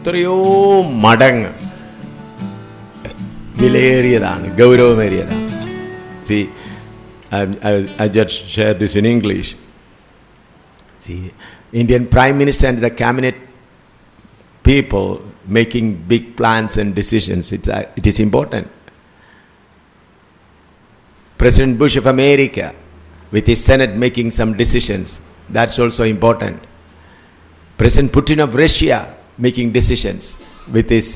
എത്രയോ മടങ്ങ് വിലയേറിയതാണ്, ഗൗരവമേറിയതാണ്. See, I just share this in English. See, Indian Prime Minister and the cabinet people making big plans and decisions, it is important. President Bush of America with his Senate making some decisions, that's also important. President Putin of Russia making decisions with his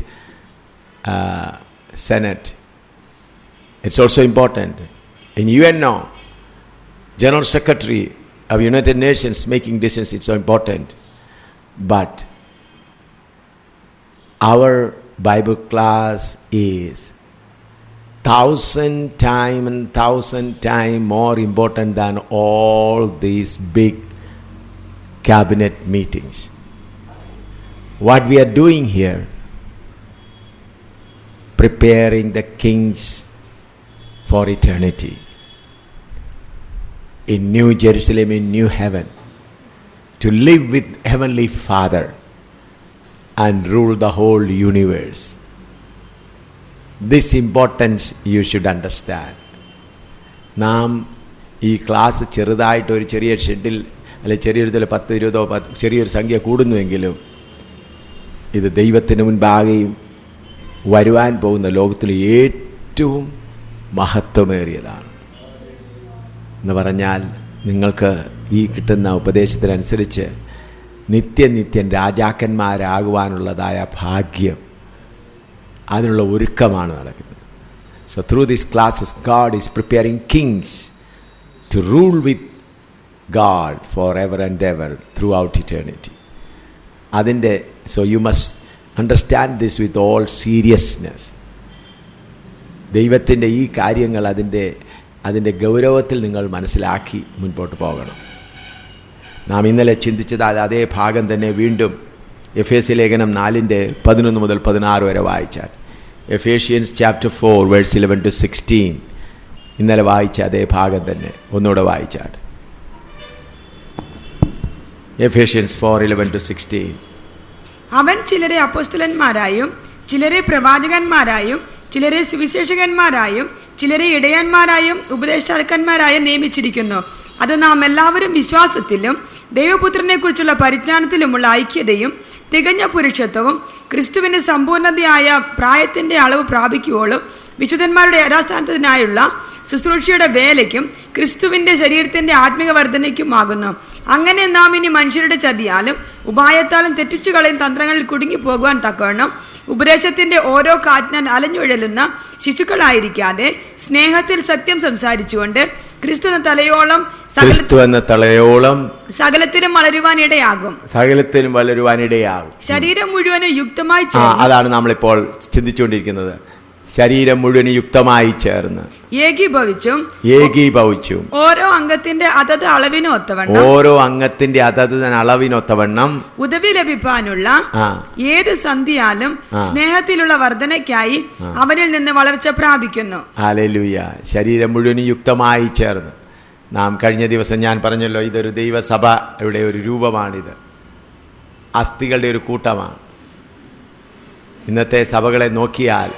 Senate, it's also important. In UNO, General Secretary of United Nations making decisions, it's so important. But our Bible class is 1,000 times more important than all these big cabinet meetings. What we are doing here, preparing the kings for eternity in New Jerusalem, in New Heaven, to live with Heavenly Father and rule the whole universe. This importance you should understand. നാം ഈ class ചെറുതായിട്ട് ഒരു ചെറിയ ഷെഡിൽ അല്ലെ ചെറിയൊരു 10-20 ചെറിയൊരു സംഖ്യ കൂടുന്നുവെങ്കിലും ഇത് ദൈവത്തിന് മുൻപാകെയും വരുവാൻ പോകുന്ന ലോകത്തിലെ ഏറ്റവും മഹത്വമേറിയതാണ് എന്ന് പറഞ്ഞാൽ, നിങ്ങൾക്ക് ഈ കിട്ടുന്ന ഉപദേശത്തിനനുസരിച്ച് നിത്യനിത്യൻ രാജാക്കന്മാരാകുവാനുള്ളതായ ഭാഗ്യം, അതിനുള്ള ഒരുക്കമാണ് നടക്കുന്നത്. So through these classes, God is preparing kings to rule with God forever and ever throughout eternity. So you must understand this with all seriousness. ദൈവത്തിൻ്റെ ഈ കാര്യങ്ങൾ അതിൻ്റെ ഗൗരവത്തിൽ നിങ്ങൾ മനസ്സിലാക്കി മുൻപോട്ട് പോകണം. നാം ഇന്നലെ ചിന്തിച്ചത് അതേ ഭാഗം തന്നെ വീണ്ടും എഫേസ്യ ലേഖനം 4:11 മുതൽ 16 വരെ വായിച്ചാൽ, എഫേഷ്യൻസ് ചാപ്റ്റർ 4 വേഴ്സ് 11 to 16, ഇന്നലെ വായിച്ച അതേ ഭാഗം തന്നെ ഒന്നുകൂടെ വായിച്ചാൽ, എഫേഷ്യൻസ് 4:11 to 16. അവൻ ചിലരെ അപ്പോസ്തലന്മാരായും ചിലരെ പ്രവാചകന്മാരായും ചിലരെ സുവിശേഷകന്മാരായും ചിലരെ ഇടയന്മാരായും ഉപദേഷ്ടാക്കന്മാരായും നിയമിച്ചിരിക്കുന്നു. അത് നാം എല്ലാവരും വിശ്വാസത്തിലും ദൈവപുത്രനെ കുറിച്ചുള്ള പരിജ്ഞാനത്തിലുമുള്ള ഐക്യതയും തികഞ്ഞ പുരുഷത്വവും ക്രിസ്തുവിന് സമ്പൂർണ്ണതയായ പ്രായത്തിൻ്റെ അളവ് പ്രാപിക്കുവോളും വിശുദ്ധന്മാരുടെ യഥാസ്ഥാനത്തിനായുള്ള ശുശ്രൂഷയുടെ വേലയ്ക്കും ക്രിസ്തുവിൻ്റെ ശരീരത്തിൻ്റെ ആത്മിക വർധനയ്ക്കുമാകുന്നു. അങ്ങനെ നാം ഇനി മനുഷ്യരുടെ ചതിയാലും ഉപായത്താലും തെറ്റിച്ചു കളയും തന്ത്രങ്ങളിൽ കുടുങ്ങിപ്പോകുവാൻ തക്കവണ്ണം ഉപദേശത്തിൻ്റെ ഓരോ കാറ്റിനാൽ അലഞ്ഞുഴലുന്ന ശിശുക്കളായിരിക്കാതെ സ്നേഹത്തിൽ സത്യം സംസാരിച്ചുകൊണ്ട് ക്രിസ്തു എന്ന തലയോളം സകലത്തിലും വളരുവാനിടയാകും. ശരീരം മുഴുവനും യുക്തമായി അതാണ് നമ്മളിപ്പോൾ ചിന്തിച്ചുകൊണ്ടിരിക്കുന്നത്. ശരീരം മുഴുവൻ യുക്തമായി ചേർന്ന് ഏകീഭവിച്ചും ഓരോ അംഗത്തിന്റെ അതത് അളവിനൊത്തവണ്ണം ഉദവി ലഭിക്കാനുള്ള ഏത് സന്ധിയാലും സ്നേഹത്തിലുള്ള വർധനയ്ക്കായി അവനിൽ നിന്ന് വളർച്ച പ്രാപിക്കുന്നു. ഹല്ലേലൂയ. ശരീരം മുഴുവൻ യുക്തമായി ചേർന്ന് നാം കഴിഞ്ഞ ദിവസം ഞാൻ പറഞ്ഞല്ലോ, ഇതൊരു ദൈവസഭയുടെ ഒരു രൂപമാണിത്. അസ്ഥികളുടെ ഒരു കൂട്ടമാണ്. ഇന്നത്തെ സഭകളെ നോക്കിയാൽ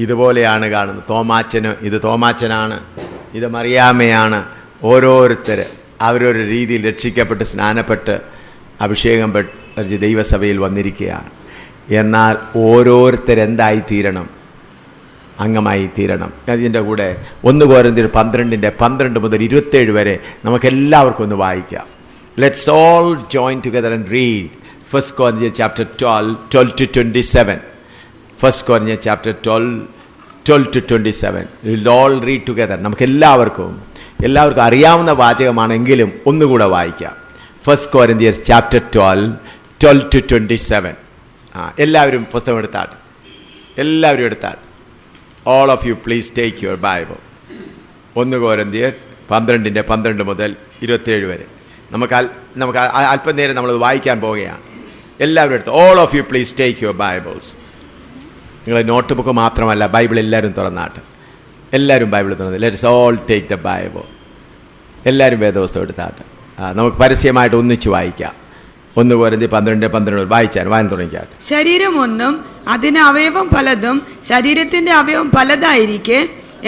ഇതുപോലെയാണ് കാണുന്നത്. ഇത് തോമാച്ചനാണ്, ഇത് മറിയാമ്മയാണ്. ഓരോരുത്തർ അവരൊരു രീതിയിൽ രക്ഷിക്കപ്പെട്ട് സ്നാനപ്പെട്ട് അഭിഷേകം പെട്ട് ദൈവസഭയിൽ വന്നിരിക്കുകയാണ്. എന്നാൽ ഓരോരുത്തരെന്തായിത്തീരണം? അംഗമായി തീരണം. അതിൻ്റെ കൂടെ 1 കൊരിന്ത്യർ 12 മുതൽ 27 വരെ നമുക്കെല്ലാവർക്കും ഒന്ന് വായിക്കാം. Let's all join together and read 1 Corinthians chapter 12 to 27. 1 Corinthians chapter 12 to 27. We'll all read together. നമുക്കെല്ലാവർക്കും അറിയാവുന്ന വാചകമാണെങ്കിലും ഒന്നുകൂടെ വായിക്കാം. 1 Corinthians chapter 12 to 27. എല്ലാവരും പുസ്തകം എടുത്താട്ടെ. എല്ലാവരും എടുത്താട്ടെ. All of you please take your Bible. 1 കൊരിന്ത്യർ 12 മുതൽ 27 വരെ നമുക്ക് അല്പനേരം നമ്മൾ വായിക്കാൻ പോവുകയാണ്. എല്ലാവരും എടുത്ത് all of you please take your Bibles. നിങ്ങൾ നോട്ട് ബുക്ക് മാത്രമല്ല, ബൈബിൾ എല്ലാവരും തുറന്നാട്ടെ. എല്ലാവരും ബൈബിൾ തുറന്ന് let's all take the Bible. എല്ലാവരും വേദപുസ്തകം എടുത്താട്ടെ. നമുക്ക് പരസ്യമായിട്ട് ഒന്നിച്ച് വായിക്കാം. 1 Corinthians 12:12 വായിച്ചാൻ തുടങ്ങിയാൽ. ശരീരം ഒന്നും അതിന് അവയവം പലതും ശരീരത്തിന്റെ അവയവം പലതായിരിക്കെ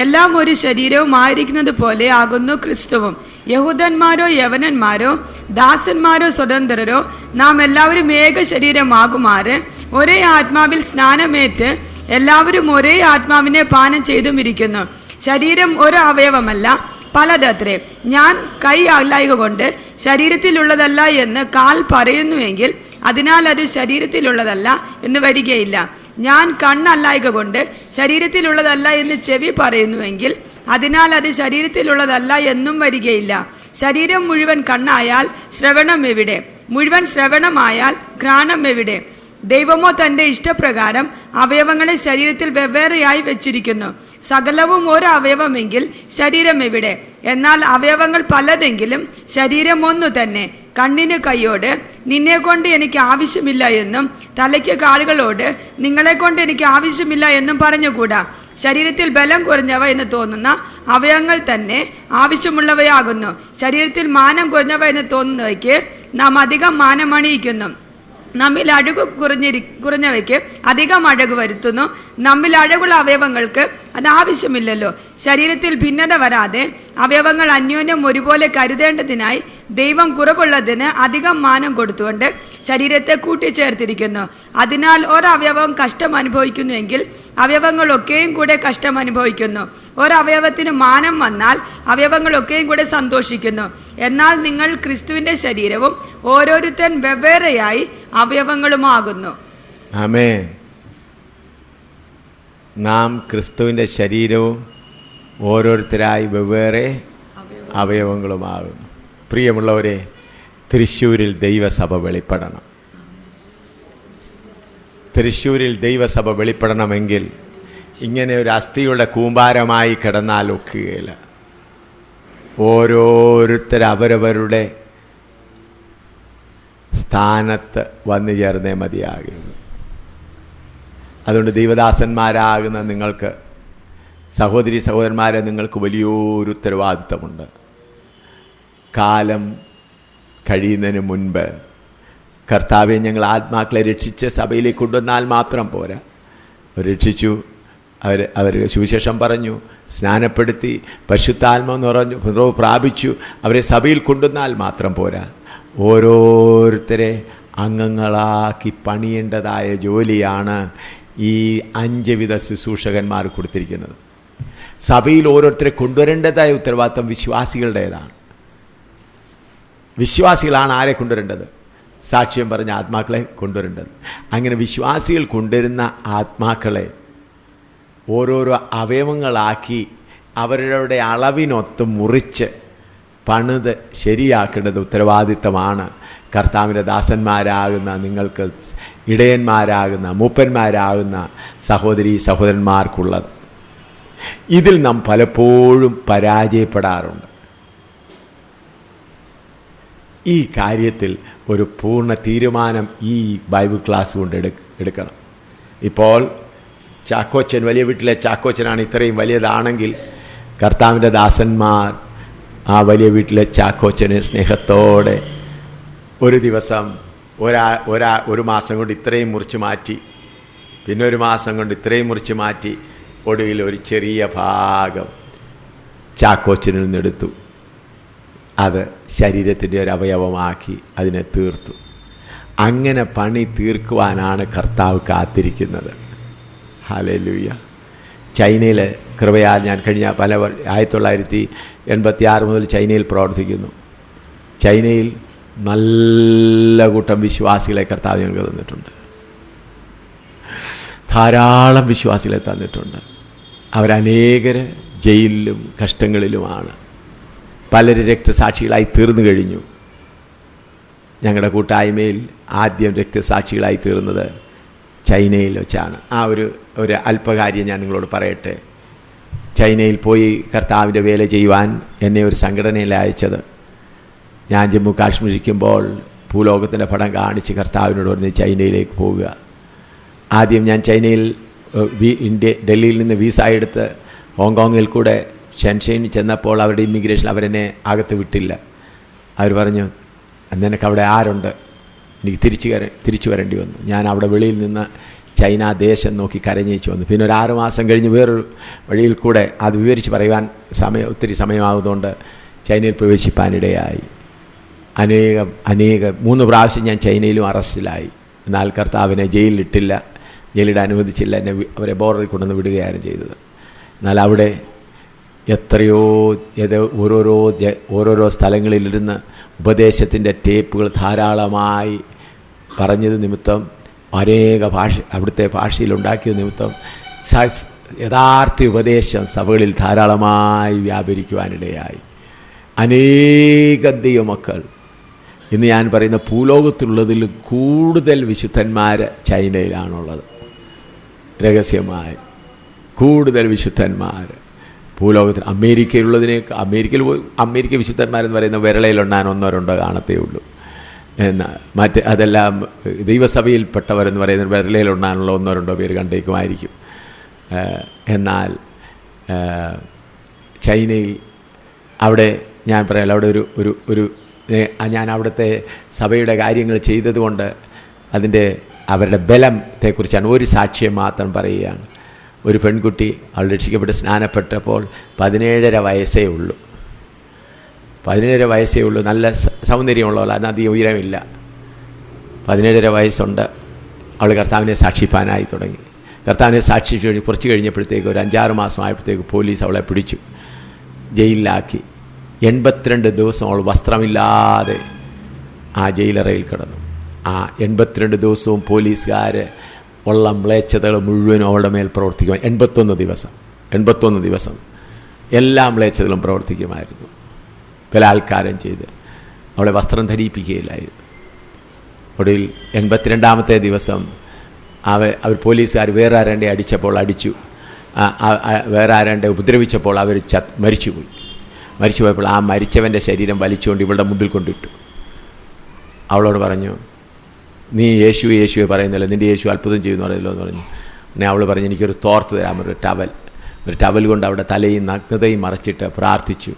എല്ലാം ഒരു ശരീരവും ആയിരിക്കുന്നത് പോലെ ആകുന്നു ക്രിസ്തുവും. യഹൂദന്മാരോ യവനന്മാരോ ദാസന്മാരോ സ്വതന്ത്രരോ നാം എല്ലാവരും ഏക ശരീരമാകുമാറ് ഒരേ ആത്മാവിൽ സ്നാനമേറ്റ് എല്ലാവരും ഒരേ ആത്മാവിനെ പാനം ചെയ്തുമിരിക്കുന്നു. ശരീരം ഒരു അവയവമല്ല, പലതത്രേ. ഞാൻ കൈ അല്ലായക കൊണ്ട് ശരീരത്തിലുള്ളതല്ല എന്ന് കാൽ പറയുന്നുവെങ്കിൽ അതിനാൽ അത് ശരീരത്തിലുള്ളതല്ല എന്ന് വരികയില്ല. ഞാൻ കണ്ണല്ലായക കൊണ്ട് ശരീരത്തിലുള്ളതല്ല എന്ന് ചെവി പറയുന്നുവെങ്കിൽ അതിനാൽ അത് ശരീരത്തിലുള്ളതല്ല എന്നും വരികയില്ല. ശരീരം മുഴുവൻ കണ്ണായാൽ ശ്രവണം എവിടെ? മുഴുവൻ ശ്രവണമായാൽ ഘ്രാണം എവിടെ? ദൈവമോ തൻ്റെ ഇഷ്ടപ്രകാരം അവയവങ്ങളെ ശരീരത്തിൽ വെവ്വേറെയായി വെച്ചിരിക്കുന്നു. സകലവും ഒരു അവയവമെങ്കിൽ ശരീരം എവിടെ? എന്നാൽ അവയവങ്ങൾ പലതെങ്കിലും ശരീരം ഒന്നു തന്നെ. കണ്ണിന് കൈയോട് നിന്നെ കൊണ്ട് എനിക്ക് ആവശ്യമില്ല എന്നും തലയ്ക്ക് കാലുകളോട് നിങ്ങളെ കൊണ്ട് എനിക്ക് ആവശ്യമില്ല എന്നും പറഞ്ഞുകൂടാ. ശരീരത്തിൽ ബലം കുറഞ്ഞവ എന്ന് തോന്നുന്ന അവയവങ്ങൾ തന്നെ ആവശ്യമുള്ളവയാകുന്നു. ശരീരത്തിൽ മാനം കുറഞ്ഞവ എന്ന് തോന്നുന്നവയ്ക്ക് നാം അധികം മാനമണിയിക്കുന്നു. നമ്മിൽ അഴകു കുറഞ്ഞവയ്ക്ക് അധികം അഴകു വരുത്തുന്നു. നമ്മിൽ അഴകുള്ള അവയവങ്ങൾക്ക് അത് ആവശ്യമില്ലല്ലോ. ശരീരത്തിൽ ഭിന്നത വരാതെ അവയവങ്ങൾ അന്യോന്യം ഒരുപോലെ കരുതേണ്ടതിനായി ദൈവം കുറവുള്ളതിന് അധികം മാനം കൊടുത്തുകൊണ്ട് ശരീരത്തെ കൂട്ടിച്ചേർത്തിരിക്കുന്നു. അതിനാൽ ഒരവയവം കഷ്ടം അനുഭവിക്കുന്നുവെങ്കിൽ അവയവങ്ങളൊക്കെയും കൂടെ കഷ്ടം അനുഭവിക്കുന്നു. ഒരവയവത്തിന് മാനം വന്നാൽ അവയവങ്ങളൊക്കെയും കൂടെ സന്തോഷിക്കുന്നു. എന്നാൽ നിങ്ങൾ ക്രിസ്തുവിൻ്റെ ശരീരവും ഓരോരുത്തൻ വെവ്വേറെയായി അവയവങ്ങളുമാകുന്നു. ആമേൻ. നാം ക്രിസ്തുവിൻ്റെ ശരീരവും ഓരോരുത്തരായി വെവ്വേറെ അവയവങ്ങളുമാകുന്നു. പ്രിയമുള്ളവരെ, തൃശ്ശൂരിൽ ദൈവസഭ വെളിപ്പെടണം. തൃശ്ശൂരിൽ ദൈവസഭ വെളിപ്പെടണമെങ്കിൽ ഇങ്ങനെ ഒരു അസ്ഥിയുടെ കൂമ്പാരമായി കിടന്നാൽ ഒക്കുകയില്ല. ഓരോരുത്തർ അവരവരുടെ സ്ഥാനത്ത് വന്നു ചേർന്നേ മതിയാകുന്നു. അതുകൊണ്ട് ദൈവദാസന്മാരാകുന്ന നിങ്ങൾക്ക്, സഹോദരി സഹോദരന്മാരെ, നിങ്ങൾക്ക് വലിയൊരു ഉത്തരവാദിത്തമുണ്ട്. കാലം കഴിയുന്നതിന് മുൻപ് കർത്താവെ, ഞങ്ങൾ ആത്മാക്കളെ രക്ഷിച്ച് സഭയിലേക്ക് കൊണ്ടുവന്നാൽ മാത്രം പോരാ. രക്ഷിച്ചു, അവർ സുവിശേഷം പറഞ്ഞു, സ്നാനപ്പെടുത്തി, പരിശുദ്ധാത്മാവ് പ്രാപിച്ചു, അവരെ സഭയിൽ കൊണ്ടുവന്നാൽ മാത്രം പോരാ. ഓരോരുത്തരെ അംഗങ്ങളാക്കി പണിയേണ്ടതായ ജോലിയാണ് ഈ 5 വിധ ശുശ്രൂഷകന്മാർ കൊടുത്തിരിക്കുന്നത്. സഭയിൽ ഓരോരുത്തരെ കൊണ്ടുവരേണ്ടതായ ഉത്തരവാദിത്തം വിശ്വാസികളുടേതാണ്. വിശ്വാസികളാണ് ആരെ കൊണ്ടുവരേണ്ടത്? സാക്ഷ്യം പറഞ്ഞ ആത്മാക്കളെ കൊണ്ടുവരേണ്ടത്. അങ്ങനെ വിശ്വാസികൾ കൊണ്ടുവരുന്ന ആത്മാക്കളെ ഓരോരോ അവയവങ്ങളാക്കി അവരുടെ അളവിനൊത്ത് മുറിച്ച് പണിത് ശരിയാക്കേണ്ടത് ഉത്തരവാദിത്തമാണ് കർത്താവിൻ്റെ ദാസന്മാരാകുന്ന നിങ്ങൾക്ക്, ഇടയന്മാരാകുന്ന, മൂപ്പന്മാരാകുന്ന സഹോദരീ സഹോദരന്മാർക്കുള്ളത്. ഇതിൽ നാം പലപ്പോഴും പരാജയപ്പെടാറുണ്ട്. ഈ കാര്യത്തിൽ ഒരു പൂർണ്ണ തീരുമാനം ഈ ബൈബിൾ ക്ലാസ് കൊണ്ട് എടുക്കണം. ഇപ്പോൾ ചാക്കോച്ചൻ, വലിയ വീട്ടിലെ ചാക്കോച്ചനാണ് ഇത്രയും വലിയതാണെങ്കിൽ, കർത്താവിൻ്റെ ദാസന്മാർ ആ വലിയ വീട്ടിലെ ചാക്കോച്ചനെ സ്നേഹത്തോടെ ഒരു ദിവസം ഒരു മാസം കൊണ്ട് ഇത്രയും മുറിച്ച് മാറ്റി, പിന്നെ ഒരു മാസം കൊണ്ട് ഇത്രയും മുറിച്ച് മാറ്റി, ഒടുവിൽ ഒരു ചെറിയ ഭാഗം ചാക്കോച്ചനിൽ നിന്നെടുത്തു. അത് ശരീരത്തിൻ്റെ ഒരു അവയവമാക്കി അതിനെ തീർത്തു. അങ്ങനെ പണി തീർക്കുവാനാണ് കർത്താവ് കാത്തിരിക്കുന്നത്. ഹല്ലേലൂയ. ചൈനയിൽ കൃപയാൽ ഞാൻ കഴിഞ്ഞ 1986 മുതൽ ചൈനയിൽ പ്രവർത്തിക്കുന്നു. ചൈനയിൽ നല്ല കൂട്ടം വിശ്വാസികളെ കർത്താവ് ഞങ്ങൾക്ക് തന്നിട്ടുണ്ട്. ധാരാളം വിശ്വാസികളെ തന്നിട്ടുണ്ട്. അവരനേകർ ജയിലിലും കഷ്ടങ്ങളിലുമാണ്. പലരും രക്തസാക്ഷികളായി തീർന്നു കഴിഞ്ഞു. ഞങ്ങളുടെ കൂട്ടായ്മയിൽ ആദ്യം രക്തസാക്ഷികളായി തീർന്നത് ചൈനയിൽ വെച്ചാണ്. ആ ഒരു അല്പകാര്യം ഞാൻ നിങ്ങളോട് പറയട്ടെ. ചൈനയിൽ പോയി കർത്താവിൻ്റെ വേല ചെയ്യുവാൻ എന്നെ ഒരു സംഘടനയിൽ അയച്ചത്. ഞാൻ ജമ്മു കാശ്മീർ ഇരിക്കുമ്പോൾ ഭൂലോകത്തിൻ്റെ പടം കാണിച്ച് കർത്താവിനോട് പറഞ്ഞ് ചൈനയിലേക്ക് പോവുക. ആദ്യം ഞാൻ ചൈനയിൽ ഡൽഹിയിൽ നിന്ന് വിസ എടുത്ത് ഹോങ്കോങ്ങിൽ കൂടെ ഷെൻഷെയിനിൽ ചെന്നപ്പോൾ അവരുടെ ഇമിഗ്രേഷൻ അവരെന്നെ അകത്ത് വിട്ടില്ല. അവർ പറഞ്ഞു, നിനക്ക് അവിടെ ആരുണ്ട്? എനിക്ക് തിരിച്ചു വരേണ്ടി വന്നു. ഞാൻ അവിടെ വെളിയിൽ നിന്ന് ചൈന ദേശം നോക്കി കരഞ്ഞേച്ചു വന്നു. പിന്നെ ഒരു 6 മാസം കഴിഞ്ഞ് വേറൊരു വഴിയിൽ കൂടെ അത് വിവരിച്ച് പറയുവാൻ ഒത്തിരി സമയമാകുന്നതുകൊണ്ട് ചൈനയിൽ പ്രവേശിപ്പാനിടയായി. 3 പ്രാവശ്യം ഞാൻ ചൈനയിലും അറസ്റ്റിലായി. എന്നാൽ കർത്താവിനെ ജയിലിലിട്ടില്ല, ജയിലിടാൻ അനുവദിച്ചില്ല. എന്നെ അവരെ ബോർഡറിൽ കൊണ്ടുവന്ന് വിടുകയാണ് ചെയ്തത്. എന്നാൽ അവിടെ എത്രയോ ഓരോരോ സ്ഥലങ്ങളിലിരുന്ന് ഉപദേശത്തിൻ്റെ ടേപ്പുകൾ ധാരാളമായി പറഞ്ഞത് നിമിത്തം, അവിടുത്തെ ഭാഷയിലുണ്ടാക്കിയത് നിമിത്തം യഥാർത്ഥ ഉപദേശം സഭകളിൽ ധാരാളമായി വ്യാപരിക്കുവാനിടയായി. അനേകം ദൈവമക്കൾ, ഇന്ന് ഞാൻ പറയുന്ന ഭൂലോകത്തുള്ളതിലും കൂടുതൽ വിശുദ്ധന്മാർ ചൈനയിലാണുള്ളത്. രഹസ്യമായി കൂടുതൽ വിശുദ്ധന്മാർ ഭൂലോകത്തിൽ. അമേരിക്ക വിശുദ്ധന്മാരെന്ന് പറയുന്ന വിരളയിലുണ്ടാൻ 1-2 കാണത്തേ ഉള്ളൂ. അതെല്ലാം ദൈവസഭയിൽപ്പെട്ടവരെന്ന് പറയുന്നത് വിരളയിലുണ്ടാനുള്ള 1-2 പേര് കണ്ടേക്കുമായിരിക്കും. എന്നാൽ ചൈനയിൽ അവിടെ ഞാൻ പറയാം, അവിടെ ഒരു ഞാൻ അവിടുത്തെ സഭയുടെ കാര്യങ്ങൾ ചെയ്തതുകൊണ്ട് അവരുടെ ബലത്തെക്കുറിച്ചാണ് ഒരു സാക്ഷ്യം മാത്രം പറയുകയാണ്. ഒരു പെൺകുട്ടി അവൾ രക്ഷിക്കപ്പെട്ട് സ്നാനപ്പെട്ടപ്പോൾ 17.5 വയസ്സേ ഉള്ളൂ. 17.5 വയസ്സേ ഉള്ളൂ. നല്ല സൗന്ദര്യമുള്ളവൾ, അധികം ഉയരമില്ല. 17.5 വയസ്സുണ്ട്. അവൾ കർത്താവിനെ സാക്ഷിപ്പാനായി തുടങ്ങി. കർത്താവിനെ സാക്ഷിച്ച് കുറച്ച് കഴിഞ്ഞപ്പോഴത്തേക്ക് ഒരു 5-6 മാസമായപ്പോഴത്തേക്ക് പോലീസ് അവളെ പിടിച്ചു, ജയിലിലാക്കി. 82 ദിവസം അവൾ വസ്ത്രമില്ലാതെ ആ ജയിലറയിൽ കിടന്നു. ആ 82 ദിവസവും പോലീസുകാർ ഉള്ള മ്ലേച്ഛതകൾ മുഴുവനും അവളുടെ മേൽ പ്രവർത്തിക്കുവാൻ 81 ദിവസം എല്ലാ മ്ലേച്ഛതകളും പ്രവർത്തിക്കുമായിരുന്നു. ബലാത്കാരം ചെയ്ത് അവളെ വസ്ത്രം ധരിപ്പിക്കുകയില്ലായിരുന്നു. ഒടുവിൽ 82ാമത്തെ ദിവസം അവർ പോലീസുകാർ വേറെ ആരാണ്ടെ അടിച്ചു, വേറെ ആരാണ്ടെ ഉപദ്രവിച്ചപ്പോൾ അവർ മരിച്ചുപോയപ്പോൾ ആ മരിച്ചവൻ്റെ ശരീരം വലിച്ചുകൊണ്ട് ഇവളുടെ മുമ്പിൽ കൊണ്ടിട്ടു. അവളോട് പറഞ്ഞു, നീ യേശുവെ പറയുന്നില്ല, നിൻ്റെ യേശു അത്ഭുതം ചെയ്യുമെന്ന് പറയുമല്ലോ എന്ന് പറഞ്ഞു. പിന്നെ അവൾ പറഞ്ഞു, എനിക്കൊരു തോർത്ത് തരാം, ഒരു ടവൽ കൊണ്ട് അവിടെ തലയും നഗ്നതയും മറച്ചിട്ട് പ്രാർത്ഥിച്ചു.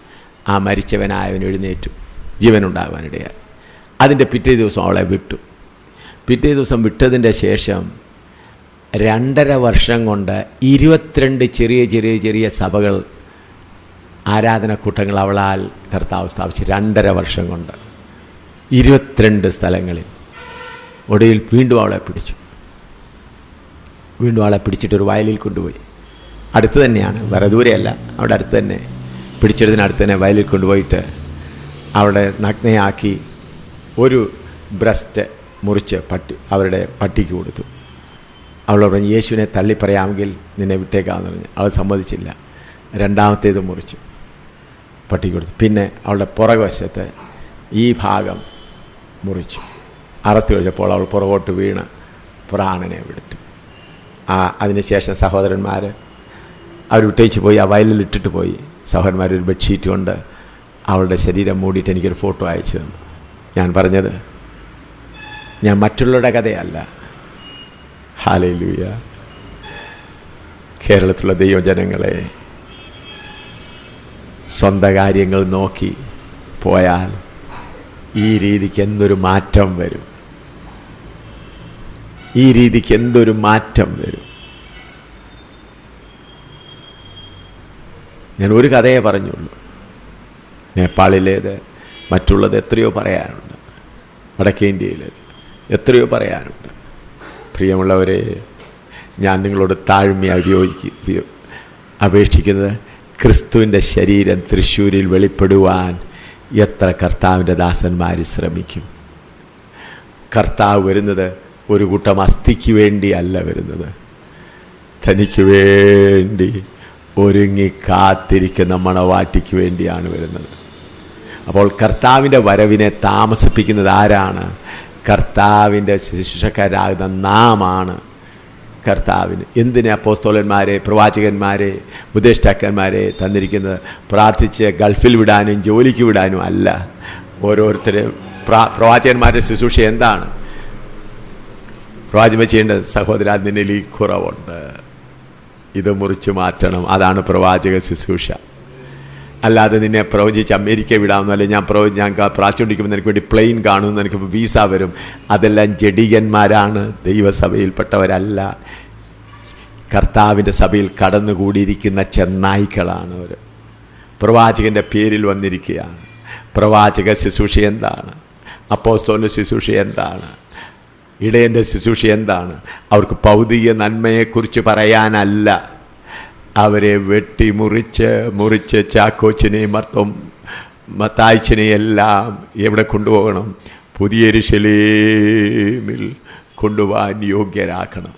ആ മരിച്ചവനായവൻ എഴുന്നേറ്റു, ജീവനുണ്ടാകാനിടയായി. അതിൻ്റെ പിറ്റേ ദിവസം അവളെ വിട്ടു. പിറ്റേ ദിവസം വിട്ടതിൻ്റെ ശേഷം 2.5 വർഷം കൊണ്ട് 22 ചെറിയ സഭകൾ, ആരാധനക്കൂട്ടങ്ങൾ അവളാൽ കർത്താവ് സ്ഥാപിച്ചു. 2.5 വർഷം കൊണ്ട് 22 സ്ഥലങ്ങളിൽ. ഒടുവിൽ വീണ്ടും അവളെ പിടിച്ചിട്ടൊരു വയലിൽ കൊണ്ടുപോയി. അടുത്ത് തന്നെയാണ്, വേറെ ദൂരെയല്ല, അവിടെ അടുത്ത് തന്നെ. പിടിച്ചെടുത്തിനടുത്ത് തന്നെ വയലിൽ കൊണ്ടുപോയിട്ട് അവിടെ നഗ്നയാക്കി ഒരു ബ്രസ്റ്റ് മുറിച്ച് അവരുടെ പട്ടിക്ക് കൊടുത്തു. അവളോട് പറഞ്ഞു, യേശുവിനെ തള്ളിപ്പറയാമെങ്കിൽ നിന്നെ വിട്ടേക്കാമെന്ന് പറഞ്ഞു. അവൾ സമ്മതിച്ചില്ല. 2ാമത്തേത് മുറിച്ചു പട്ടിക്ക് കൊടുത്തു. പിന്നെ അവളുടെ പുറകുവശത്ത് ഈ ഭാഗം മുറിച്ചു. അറുത്ത് കഴിച്ചപ്പോൾ അവൾ പുറകോട്ട് വീണ് പ്രാണനെ വിടുത്തു. അതിനുശേഷം സഹോദരന്മാർ അവർ വിട്ടേച്ച് പോയി, ആ വയലിൽ ഇട്ടിട്ട് പോയി. സഹോദരന്മാർ ഒരു ബെഡ്ഷീറ്റ് കൊണ്ട് അവളുടെ ശരീരം മൂടിയിട്ട് എനിക്കൊരു ഫോട്ടോ അയച്ചു തന്നു. ഞാൻ പറഞ്ഞത്, ഞാൻ മറ്റുള്ളവരുടെ കഥയല്ല. ഹല്ലേലൂയ. കേരളത്തിലുള്ള ദൈവജനങ്ങളെ, സ്വന്തം കാര്യങ്ങൾ നോക്കി പോയാൽ ഈ രീതിക്ക് എന്തൊരു മാറ്റം വരും. ഞാൻ ഒരു കഥയെ പറഞ്ഞുള്ളൂ. നേപ്പാളിലേത്, മറ്റുള്ളത് എത്രയോ പറയാനുണ്ട്. വടക്കേ ഇന്ത്യയിലേത് എത്രയോ പറയാനുണ്ട്. പ്രിയമുള്ളവരെ, ഞാൻ നിങ്ങളോട് താഴ്മയായി അപേക്ഷിക്കുന്നത്, ക്രിസ്തുവിൻ്റെ ശരീരം തൃശ്ശൂരിൽ വെളിപ്പെടുവാൻ എത്ര കർത്താവിൻ്റെ ദാസന്മാർ ശ്രമിക്കും. കർത്താവ് വരുന്നത് ഒരു കൂട്ടം അസ്ഥിക്ക് വേണ്ടിയല്ല വരുന്നത്, തനിക്ക് വേണ്ടി ഒരുങ്ങി കാത്തിരിക്കുന്ന മണവാട്ടിക്ക് വേണ്ടിയാണ് വരുന്നത്. അപ്പോൾ കർത്താവിൻ്റെ വരവിനെ താമസിപ്പിക്കുന്നത് ആരാണ്? കർത്താവിൻ്റെ ശുശ്രൂഷക്കാരാകുന്ന നാമാണ് കർത്താവിന്. എന്തിന് അപ്പോസ്തലന്മാരെ, പ്രവാചകന്മാരെ, ഉപദേഷ്ടാക്കന്മാരെ തന്നിരിക്കുന്നത്? പ്രാർത്ഥിച്ച് ഗൾഫിൽ വിടാനും ജോലിക്ക് വിടാനും അല്ല. ഓരോരുത്തരെ പ്രവാചകന്മാരുടെ ശുശ്രൂഷ എന്താണ്? പ്രവാചകൻ ചെയ്യേണ്ടത്, സഹോദരാ നിന്നിൽ ഈ കുറവുണ്ട്, ഇത് മുറിച്ചു മാറ്റണം. അതാണ് പ്രവാചക ശുശ്രൂഷ. അല്ലാതെ നിന്നെ പ്രവചിച്ച് അമേരിക്ക വിടാമെന്നോ, അല്ലെങ്കിൽ ഞാൻ പ്രാർത്ഥിച്ചുകൊണ്ടിരിക്കുമ്പോൾ നിനക്ക് വേണ്ടി പ്ലെയിൻ കാണുമെന്ന്, എനിക്ക് വീസ വരും. അതെല്ലാം ജഡികന്മാരാണ്, ദൈവസഭയിൽപ്പെട്ടവരല്ല. കർത്താവിൻ്റെ സഭയിൽ കടന്നുകൂടിയിരിക്കുന്ന ചെന്നായ്ക്കളാണ് അവർ. പ്രവാചകൻ്റെ പേരിൽ വന്നിരിക്കുകയാണ്. പ്രവാചക ശുശ്രൂഷ എന്താണ്? അപ്പോസ്തലന്റെ ശുശ്രൂഷ എന്താണ്? ഇടയൻ്റെ ശുശ്രൂഷ എന്താണ്? അവർക്ക് ഭൗതിക നന്മയെക്കുറിച്ച് പറയാനല്ല. അവരെ വെട്ടി മുറിച്ച് ചാക്കോച്ചിനെയും മത്തായിച്ചിനെയും എല്ലാം എവിടെ കൊണ്ടുപോകണം? പുതിയ യെരൂശലേമിൽ കൊണ്ടുപോകാൻ യോഗ്യരാക്കണം.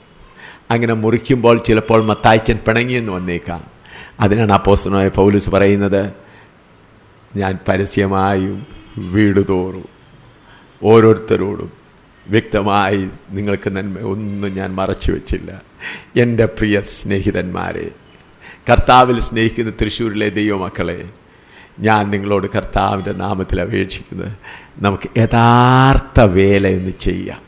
അങ്ങനെ മുറിക്കുമ്പോൾ ചിലപ്പോൾ മത്തായിച്ചൻ പിണങ്ങിയെന്ന് വന്നേക്കാം. അതിനാണ് അപ്പോസ്തലനായ പൗലോസ് പറയുന്നത്, ഞാൻ പരസ്യമായും വീടുതോറും ഓരോരുത്തരോടും വ്യക്തമായി നിങ്ങൾക്ക് നന്മ ഒന്നും ഞാൻ മറച്ചു വെച്ചില്ല. എൻ്റെ പ്രിയ സ്നേഹിതന്മാരെ, കർത്താവിൽ സ്നേഹിക്കുന്ന തൃശ്ശൂരിലെ ദൈവമക്കളെ, ഞാൻ നിങ്ങളോട് കർത്താവിൻ്റെ നാമത്തിൽ അപേക്ഷിക്കുന്നത്, നമുക്ക് യഥാർത്ഥ വേലയൊന്ന് ചെയ്യാം.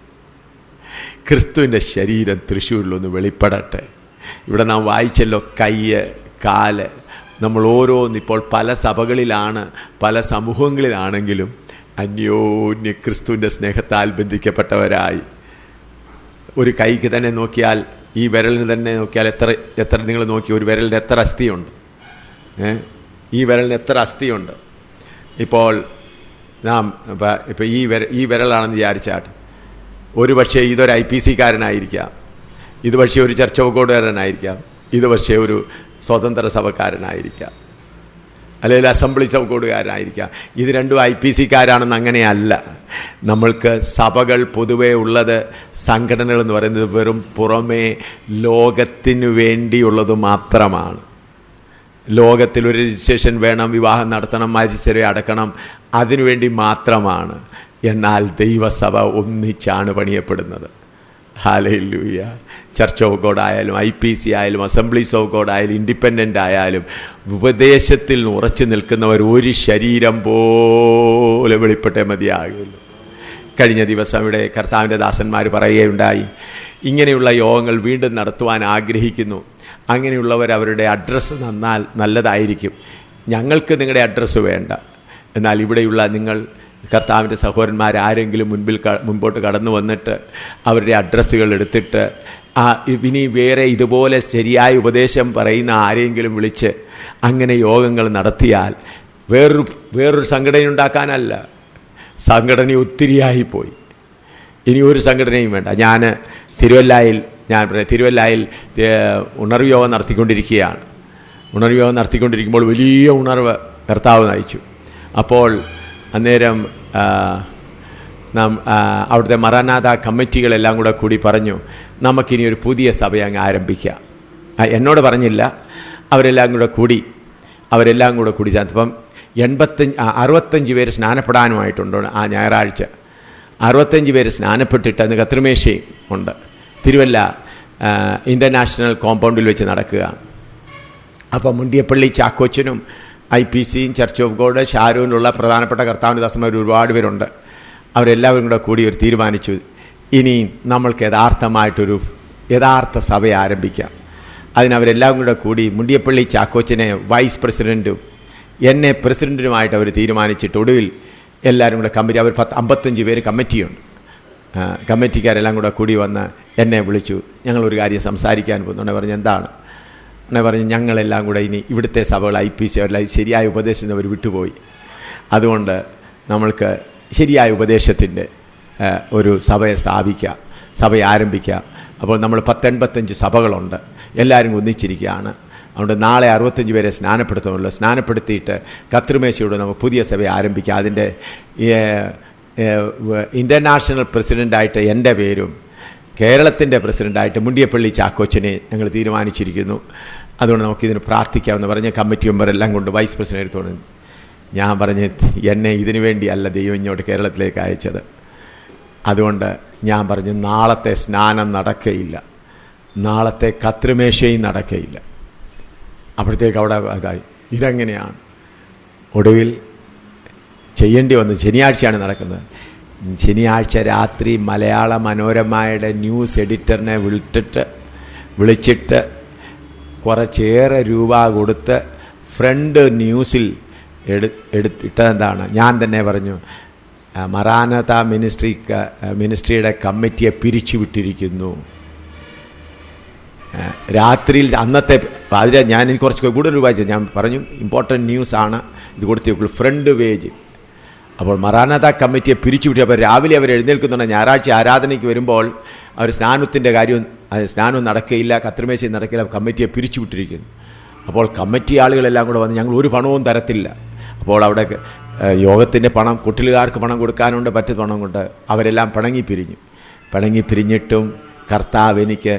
ക്രിസ്തുവിൻ്റെ ശരീരം തൃശ്ശൂരിലൊന്ന് വെളിപ്പെടട്ടെ. ഇവിടെ നാം വായിച്ചല്ലോ, കയ്യ്, കാല്, നമ്മൾ ഓരോന്നിപ്പോൾ പല സഭകളിലാണ്, പല സമൂഹങ്ങളിലാണെങ്കിലും അന്യോന്യ ക്രിസ്തുവിൻ്റെ സ്നേഹത്താൽ ബന്ധിക്കപ്പെട്ടവരായി. ഒരു കൈക്ക് തന്നെ നോക്കിയാൽ, ഈ വിരലിന് തന്നെ നോക്കിയാൽ എത്ര നിങ്ങൾ നോക്കി, ഒരു വിരലിന് എത്ര അസ്ഥിയുണ്ട്? ഈ വിരലിന് എത്ര അസ്ഥിയുണ്ട്? ഇപ്പോൾ ഈ വിരലാണെന്ന് വിചാരിച്ചാട്ട്, ഒരു പക്ഷേ ഇതൊരു IPC കാരനായിരിക്കാം, ഇത് പക്ഷേ ഒരു ചർച്ച് ഓഫ് ഗോഡുകാരനായിരിക്കാം, ഇത് പക്ഷേ ഒരു സ്വതന്ത്ര സഭക്കാരനായിരിക്കാം, അല്ലെങ്കിൽ അസംബ്ലി ഓഫ് ഗോഡുകാരനായിരിക്കാം. ഇത് രണ്ടും IPC കാരാണെന്ന് അങ്ങനെയല്ല. നമ്മൾക്ക് സഭകൾ പൊതുവേ ഉള്ളത്, സംഘടനകൾ എന്ന് പറയുന്നത് വെറും പുറമേ ലോകത്തിനു വേണ്ടിയുള്ളത് മാത്രമാണ്. ലോകത്തിൽ ഒരു രജിസ്ട്രേഷൻ വേണം, വിവാഹം നടത്തണം, മരിച്ചവരെ അടക്കണം, അതിനുവേണ്ടി മാത്രമാണ്. എന്നാൽ ദൈവസഭ ഒന്നിച്ചാണ് പണിയപ്പെടുന്നത്. ഹല്ലേലൂയ. ചർച്ച് ഓഫ് ഗോഡ് ആയാലും IPC ആയാലും അസംബ്ലീസ് ഓഫ് ഗോഡ് ആയാലും ഇൻഡിപെൻഡൻ്റ് ആയാലും ഉപദേശത്തിൽ ഉറച്ചു നിൽക്കുന്നവർ ഒരു ശരീരം പോലെ വെളിപ്പെട്ടേ മതിയാകുള്ളൂ. കഴിഞ്ഞ ദിവസം ഇവിടെ കർത്താവിൻ്റെ ദാസന്മാർ പറയുകയുണ്ടായി, ഇങ്ങനെയുള്ള യോഗങ്ങൾ വീണ്ടും നടത്തുവാൻ ആഗ്രഹിക്കുന്നു. അങ്ങനെയുള്ളവർ അവരുടെ അഡ്രസ്സ് തന്നാൽ നല്ലതായിരിക്കും. ഞങ്ങൾക്ക് നിങ്ങളുടെ അഡ്രസ്സ് വേണ്ട, എന്നാൽ ഇവിടെയുള്ള നിങ്ങൾ കർത്താവിൻ്റെ സഹോദരന്മാരാരെങ്കിലും മുൻപോട്ട് കടന്നു വന്നിട്ട് അവരുടെ അഡ്രസ്സുകൾ എടുത്തിട്ട് ഇനി വേറെ ഇതുപോലെ ശരിയായ ഉപദേശം പറയുന്ന ആരെങ്കിലും വിളിച്ച് അങ്ങനെ യോഗങ്ങൾ നടത്തിയാൽ വേറൊരു സംഘടന ഉണ്ടാക്കാനല്ല, സംഘടന ഒത്തിരിയായിപ്പോയി. ഇനി ഒരു സംഘടനയും വേണ്ട. ഞാൻ തിരുവല്ലായിൽ ഉണർവ് യോഗം നടത്തിക്കൊണ്ടിരിക്കുകയാണ്. ഉണർവ് യോഗം നടത്തിക്കൊണ്ടിരിക്കുമ്പോൾ വലിയ ഉണർവ് കർത്താവ് നയിച്ചു. അപ്പോൾ അന്നേരം അവിടുത്തെ മറാനാഥ കമ്മിറ്റികളെല്ലാം കൂടി പറഞ്ഞു, നമുക്കിനി ഒരു പുതിയ സഭ അങ്ങ് ആരംഭിക്കാം. എന്നോട് പറഞ്ഞില്ല, അവരെല്ലാം കൂടി അപ്പം 65 പേര് സ്നാനപ്പെടാനുമായിട്ടുണ്ട്. ആ ഞായറാഴ്ച 65 പേര് സ്നാനപ്പെട്ടിട്ട് അന്ന് കത്രിമേശയും ഉണ്ട്. തിരുവല്ല ഇൻ്റർനാഷണൽ കോമ്പൗണ്ടിൽ വെച്ച് നടക്കുക. അപ്പോൾ മുണ്ടിയപ്പള്ളി ചാക്കോച്ചനും IPCയും ചർച്ച് ഓഫ് ഗോഡ് ഷാരൂനിലുള്ള പ്രധാനപ്പെട്ട കർത്താവിൻ്റെ ദാസന്മാർ ഒരുപാട് പേരുണ്ട്. അവരെല്ലാവരും കൂടി ഒരു തീരുമാനിച്ചു, ഇനി നമ്മൾക്ക് യഥാർത്ഥ സഭ ആരംഭിക്കാം. അതിനവരെല്ലാവരും കൂടി മുണ്ടിയപ്പള്ളി ചാക്കോച്ചനെ വൈസ് പ്രസിഡൻറ്റും എന്നെ പ്രസിഡൻറ്റിനുമായിട്ട് അവർ തീരുമാനിച്ചിട്ട് ഒടുവിൽ എല്ലാവരും കൂടെ കമ്മിറ്റി, അവർ 55 പേര് കമ്മിറ്റിയുണ്ട്. കമ്മിറ്റിക്കാരെല്ലാം കൂടി വന്ന് എന്നെ വിളിച്ചു, ഞങ്ങളൊരു കാര്യം സംസാരിക്കാൻ പോകുന്നുണ്ട്. പറഞ്ഞു, എന്താണ്? പറഞ്ഞു, ഞങ്ങളെല്ലാം കൂടെ ഇനി ഇവിടുത്തെ സഭകൾ IPC അവരെല്ലാം ശരിയായ ഉപദേശം അവർ വിട്ടുപോയി. അതുകൊണ്ട് നമ്മൾക്ക് ശരിയായ ഉപദേശത്തിൻ്റെ ഒരു സഭയെ സ്ഥാപിക്കാം, സഭയെ ആരംഭിക്കാം. അപ്പോൾ നമ്മൾ 85 സഭകളുണ്ട്, എല്ലാവരും ഒന്നിച്ചിരിക്കുകയാണ്. അതുകൊണ്ട് നാളെ 65 പേരെ സ്നാനപ്പെടുത്തുമല്ലോ. സ്നാനപ്പെടുത്തിയിട്ട് കത്രിമേശയോട് നമുക്ക് പുതിയ സഭയെ ആരംഭിക്കാം. അതിൻ്റെ ഇൻ്റർനാഷണൽ പ്രസിഡൻ്റായിട്ട് എൻ്റെ പേരും കേരളത്തിൻ്റെ പ്രസിഡൻ്റായിട്ട് മുണ്ടിയപ്പള്ളി ചാക്കോച്ചനെ ഞങ്ങൾ തീരുമാനിച്ചിരിക്കുന്നു. അതുകൊണ്ട് നമുക്കിതിന് പ്രാർത്ഥിക്കാമെന്ന് പറഞ്ഞ് കമ്മിറ്റി മെമ്പറെല്ലാം കൊണ്ട് വൈസ് പ്രസിഡൻ്റ് എടുത്തോണ്ട് ഞാൻ പറഞ്ഞ്, എന്നെ ഇതിനു വേണ്ടിയല്ല ദൈവം ഇങ്ങോട്ട് കേരളത്തിലേക്ക് അയച്ചത്. അതുകൊണ്ട് ഞാൻ പറഞ്ഞു, നാളത്തെ സ്നാനം നടക്കയില്ല, നാളത്തെ കത്രിമേശയും നടക്കയില്ല. അപ്പോഴത്തേക്ക് അവിടെ അതായി, ഇതെങ്ങനെയാണ്? ഒടുവിൽ ചെയ്യേണ്ടി വന്നത്. ശനിയാഴ്ചയാണ് നടക്കുന്നത്. ശനിയാഴ്ച രാത്രി മലയാള മനോരമയുടെ ന്യൂസ് എഡിറ്ററിനെ വിളിച്ചിട്ട് കുറച്ചേറെ രൂപ കൊടുത്ത് ഫ്രണ്ട് ന്യൂസിൽ എടുത്തിട്ടതെന്താണ്? ഞാൻ തന്നെ പറഞ്ഞു, മറാനത മിനിസ്ട്രിയുടെ കമ്മിറ്റിയെ പിരിച്ചുവിട്ടിരിക്കുന്നു. രാത്രിയിൽ അന്നത്തെ അതിൽ എനിക്ക് കുറച്ച് കൂടുതൽ വായിച്ചു. ഞാൻ പറഞ്ഞു ഇമ്പോർട്ടൻറ്റ് ന്യൂസാണ് ഇത് കൊടുത്തേക്കുള്ളൂ, ഫ്രണ്ട് പേജ്. അപ്പോൾ മറാനത കമ്മിറ്റിയെ പിരിച്ചുവിട്ടു. അപ്പോൾ രാവിലെ അവർ എഴുന്നേൽക്കുന്നുണ്ട്. ഞായറാഴ്ച ആരാധനയ്ക്ക് വരുമ്പോൾ അവർ സ്നാനത്തിൻ്റെ കാര്യവും സ്നാനവും നടക്കുകയില്ല, കത്രിമേശയും നടക്കില്ല, കമ്മിറ്റിയെ പിരിച്ചുവിട്ടിരിക്കുന്നു. അപ്പോൾ കമ്മിറ്റി ആളുകളെല്ലാം കൂടെ വന്ന് ഞങ്ങൾ ഒരു പണവും തരത്തില്ല. അപ്പോൾ അവിടെ യോഗത്തിൻ്റെ പണം, കുട്ടിലുകാർക്ക് പണം കൊടുക്കാനുണ്ട്, മറ്റു പണം കൊണ്ട് അവരെല്ലാം പിണങ്ങിപ്പിരിഞ്ഞിട്ടും കർത്താവ് എനിക്ക്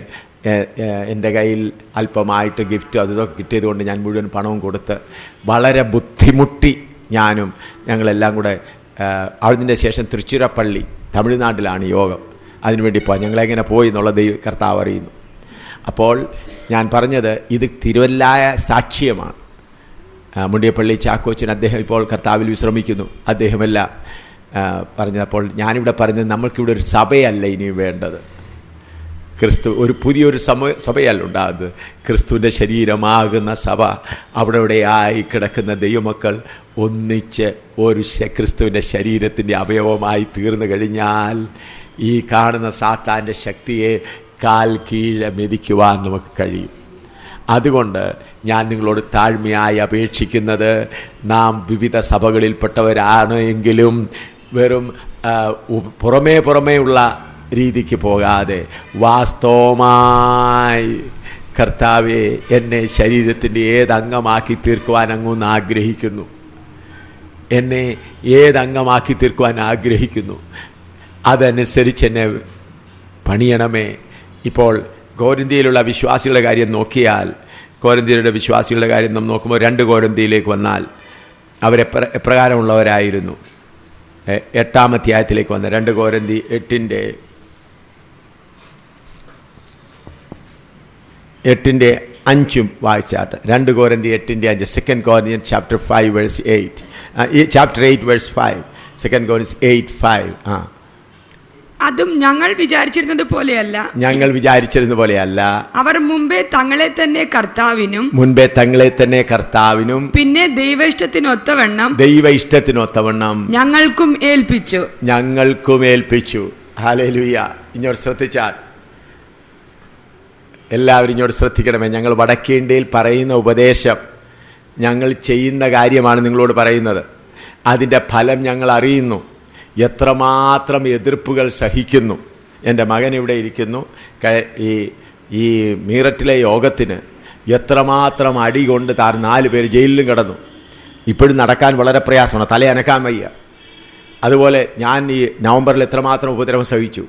എൻ്റെ കയ്യിൽ അല്പമായിട്ട് ഗിഫ്റ്റ് അതൊക്കെ കിട്ടിയതുകൊണ്ട് ഞാൻ മുഴുവൻ പണവും കൊടുത്ത് വളരെ ബുദ്ധിമുട്ടി ഞാനും ഞങ്ങളെല്ലാം കൂടെ. അതിൻ്റെ ശേഷം തൃശ്ശൂരപ്പള്ളി, തമിഴ്നാട്ടിലാണ് യോഗം, അതിനുവേണ്ടി പോകാം. ഞങ്ങളെങ്ങനെ പോയി എന്നുള്ളത് കർത്താവ് അറിയുന്നു. അപ്പോൾ ഞാൻ പറഞ്ഞത് ഇത് തിരുവല്ലായ സാക്ഷ്യമാണ്. മുണ്ടിയപ്പള്ളി ചാക്കോച്ചൻ, അദ്ദേഹം ഇപ്പോൾ കർത്താവിൽ വിശ്രമിക്കുന്നു, അദ്ദേഹമെല്ലാം പറഞ്ഞപ്പോൾ ഞാനിവിടെ പറഞ്ഞത് നമ്മൾക്കിവിടെ ഒരു സഭയല്ല ഇനി വേണ്ടത്. ഒരു പുതിയൊരു സഭയല്ല ഉണ്ടാകുന്നത്, ക്രിസ്തുവിൻ്റെ ശരീരമാകുന്ന സഭ. അവിടെയായി കിടക്കുന്ന ദൈവമക്കൾ ഒന്നിച്ച് ഒരു ക്രിസ്തുവിൻ്റെ ശരീരത്തിൻ്റെ അവയവമായി തീർന്നു കഴിഞ്ഞാൽ ഈ കാണുന്ന സാത്താൻ്റെ ശക്തിയെ കാൽ കീഴെ മെതിക്കുവാൻ നമുക്ക് കഴിയും. അതുകൊണ്ട് ഞാൻ നിങ്ങളോട് താഴ്മയായി അപേക്ഷിക്കുന്നത്, നാം വിവിധ സഭകളിൽപ്പെട്ടവരാണ് എങ്കിലും വെറും പുറമേ ഉള്ള രീതിക്ക് പോകാതെ വാസ്തവമായി കർത്താവെ എന്നെ ശരീരത്തിൻ്റെ ഏതംഗമാക്കി തീർക്കുവാൻ അങ്ങൊന്ന് ആഗ്രഹിക്കുന്നു, എന്നെ ഏതംഗമാക്കി തീർക്കുവാൻ ആഗ്രഹിക്കുന്നു, അതനുസരിച്ച് എന്നെ പണിയണമേ. ഇപ്പോൾ കോരിന്ത്യയിലുള്ള വിശ്വാസികളുടെ കാര്യം നോക്കിയാൽ, കോരിന്ത്യരുടെ വിശ്വാസികളുടെ കാര്യം നാം നോക്കുമ്പോൾ 2 കോരിന്ത്യയിലേക്ക് വന്നാൽ അവരെപ്രകാരമുള്ളവരായിരുന്നു. 8-ാം അധ്യായത്തിലേക്ക് വന്ന 2 കോരിന്തി 8-ന്റെ 5 വായിച്ചാട്ട്. 2 കോരിന്തി 8-5, 2 Corinthians chapter 5 verse 8, chapter 8 verse 5, 2 Corinthians 8:5. അതും ഞങ്ങൾ വിചാരിച്ചിരുന്നത് പോലെയല്ല. അവർ മുമ്പേ തങ്ങളെ തന്നെ കർത്താവിനും പിന്നെ ദൈവ ഇഷ്ടത്തിനൊത്തവണ്ണം ഞങ്ങൾക്കും ഏൽപ്പിച്ചു. ഹല്ലേലൂയ. ഇങ്ങോട്ട് ശ്രദ്ധിച്ചാൽ എല്ലാവരും ഇങ്ങോട്ട് ശ്രദ്ധിക്കണമേ. ഞങ്ങൾ വടക്കേണ്ടിയിൽ പറയുന്ന ഉപദേശം ഞങ്ങൾ ചെയ്യുന്ന കാര്യമാണ് നിങ്ങളോട് പറയുന്നത്. അതിൻ്റെ ഫലം ഞങ്ങൾ അറിയുന്നു. എത്രമാത്രം എതിർപ്പുകൾ സഹിക്കുന്നു. എൻ്റെ മകൻ ഇവിടെ ഇരിക്കുന്നു. ഈ മീററ്റിലെ യോഗത്തിന് എത്രമാത്രം അടി കൊണ്ട് 4 പേര് ജയിലിലും കിടന്നു. ഇപ്പോഴും നടക്കാൻ വളരെ പ്രയാസമാണ്, തലയനക്കാൻ വയ്യ. അതുപോലെ ഞാൻ ഈ നവംബറിൽ എത്രമാത്രം ഉപദ്രവം സഹിച്ചു.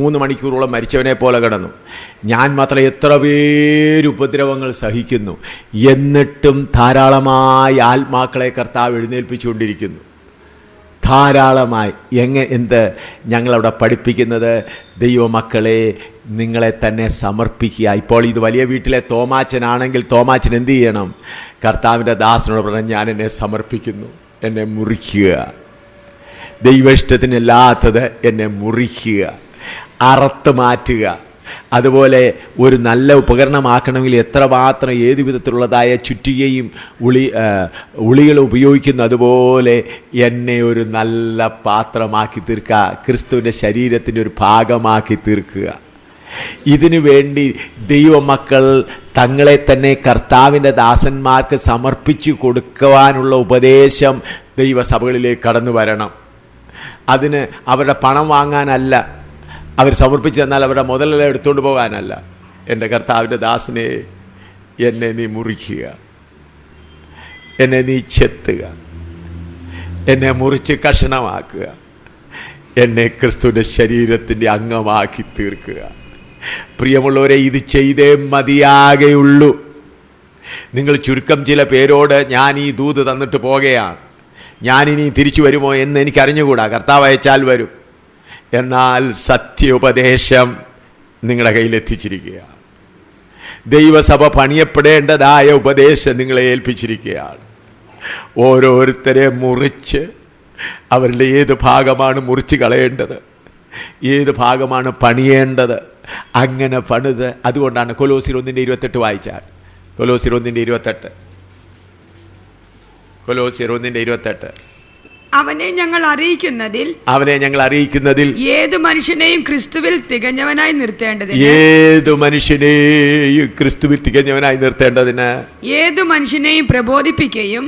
3 മണിക്കൂറോളം മരിച്ചവനെ പോലെ കിടന്നു. ഞാൻ മാത്രം എത്ര പേര് ഉപദ്രവങ്ങൾ സഹിക്കുന്നു. എന്നിട്ടും ധാരാളമായി ആത്മാക്കളെ കർത്താവ് എഴുന്നേൽപ്പിച്ചുകൊണ്ടിരിക്കുന്നു. ധാരാളമായി. എന്ത് ഞങ്ങളവിടെ പഠിപ്പിക്കുന്നത്? ദൈവമക്കളെ, നിങ്ങളെ തന്നെ സമർപ്പിക്കുക. ഇപ്പോൾ ഇത് വലിയ വീട്ടിലെ തോമാച്ചനാണെങ്കിൽ തോമാച്ചൻ എന്ത് ചെയ്യണം? കർത്താവിൻ്റെ ദാസനോട് പറഞ്ഞാൽ ഞാൻ എന്നെ സമർപ്പിക്കുന്നു, എന്നെ മുറിക്കുക. ദൈവ ഇഷ്ടത്തിനല്ലാത്തത് എന്നെ മുറിക്കുക, അറുത്ത് മാറ്റുക. അതുപോലെ ഒരു നല്ല ഉപകരണമാക്കണമെങ്കിൽ എത്രമാത്രം ഏത് വിധത്തിലുള്ളതായ ചുറ്റികയും ഉളികളും ഉപയോഗിക്കുന്നു. അതുപോലെ എന്നെ ഒരു നല്ല പാത്രമാക്കി തീർക്കുക, ക്രിസ്തുവിൻ്റെ ശരീരത്തിൻ്റെ ഒരു ഭാഗമാക്കി തീർക്കുക. ഇതിനു വേണ്ടി ദൈവമക്കൾ തങ്ങളെ തന്നെ കർത്താവിൻ്റെ ദാസന്മാർക്ക് സമർപ്പിച്ചു കൊടുക്കുവാനുള്ള ഉപദേശം ദൈവസഭകളിലേക്ക് കടന്നു വരണം. അതിന് അവരുടെ പണം വാങ്ങാനല്ല, അവർ സമർപ്പിച്ചു തന്നാൽ അവരുടെ മുതലെല്ലാം എടുത്തുകൊണ്ട് പോകാനല്ല. എൻ്റെ കർത്താവിൻ്റെ ദാസനെ, എന്നെ നീ മുറിക്കുക, എന്നെ നീ ചെത്തുക, എന്നെ മുറിച്ച് കഷണമാക്കുക, എന്നെ ക്രിസ്തുവിൻ്റെ ശരീരത്തിൻ്റെ അംഗമാക്കി തീർക്കുക. പ്രിയമുള്ളവരെ, ഇത് ചെയ്തേ മതിയാകെയുള്ളൂ. നിങ്ങൾ ചുരുക്കം ചില പേരോട് ഞാൻ ഈ ദൂത് തന്നിട്ട് പോകുകയാണ്, ഞാനിനി തിരിച്ചു വരുമോ എന്ന് എനിക്കറിഞ്ഞുകൂടാ, കർത്താവ് അയച്ചാൽ വരും. എന്നാൽ സത്യോപദേശം നിങ്ങളുടെ കയ്യിലെത്തിച്ചിരിക്കുകയാണ്. ദൈവസഭ പണിയപ്പെടേണ്ടതായ ഉപദേശം നിങ്ങളെ ഏൽപ്പിച്ചിരിക്കുകയാണ്. ഓരോരുത്തരെ മുറിച്ച് അവരുടെ ഏത് ഭാഗമാണ് മുറിച്ച് കളയേണ്ടത്, ഏത് ഭാഗമാണ് പണിയേണ്ടത്, അങ്ങനെ പണിത്. അതുകൊണ്ടാണ് കൊലോസ്യർ 1:28 വായിച്ചാൽ, കൊലോസ്യർ 1:28 കൊലോസ്യർ 1:28. അവനെ ഞങ്ങൾ അറിയിക്കുന്നതിൽ ഏതു മനുഷ്യനെയും ക്രിസ്തുവിൽ തികഞ്ഞവനായി നിർത്തേണ്ടതിന് ഏതു മനുഷ്യനെയും പ്രബോധിപ്പിക്കുകയും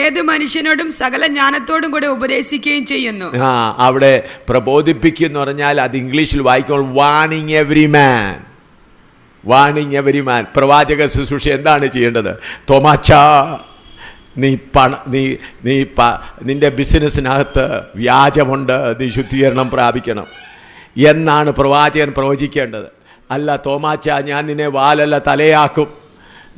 ഏതു മനുഷ്യനോടും സകല ജ്ഞാനത്തോടും കൂടെ ഉപദേശിക്കുകയും ചെയ്യുന്നു. അവിടെ പ്രബോധിപ്പിക്കുക എന്ന് പറഞ്ഞാൽ അത് ഇംഗ്ലീഷിൽ വായിക്കുമ്പോൾ വാണിംഗ് എവരി മാൻ. പ്രവാചക ശുശ്രൂഷ എന്താണ് ചെയ്യേണ്ടത്? തോമാച്ചാ, നിന്റെ ബിസിനസ്സിനകത്ത് വ്യാജമുണ്ട്, നീ ശുദ്ധീകരണം പ്രാപിക്കണം എന്നാണ് പ്രവാചകൻ പ്രവചിക്കേണ്ടത്. അല്ല, തോമാച്ച ഞാൻ നിന്നെ വാലല്ല തലയാക്കും,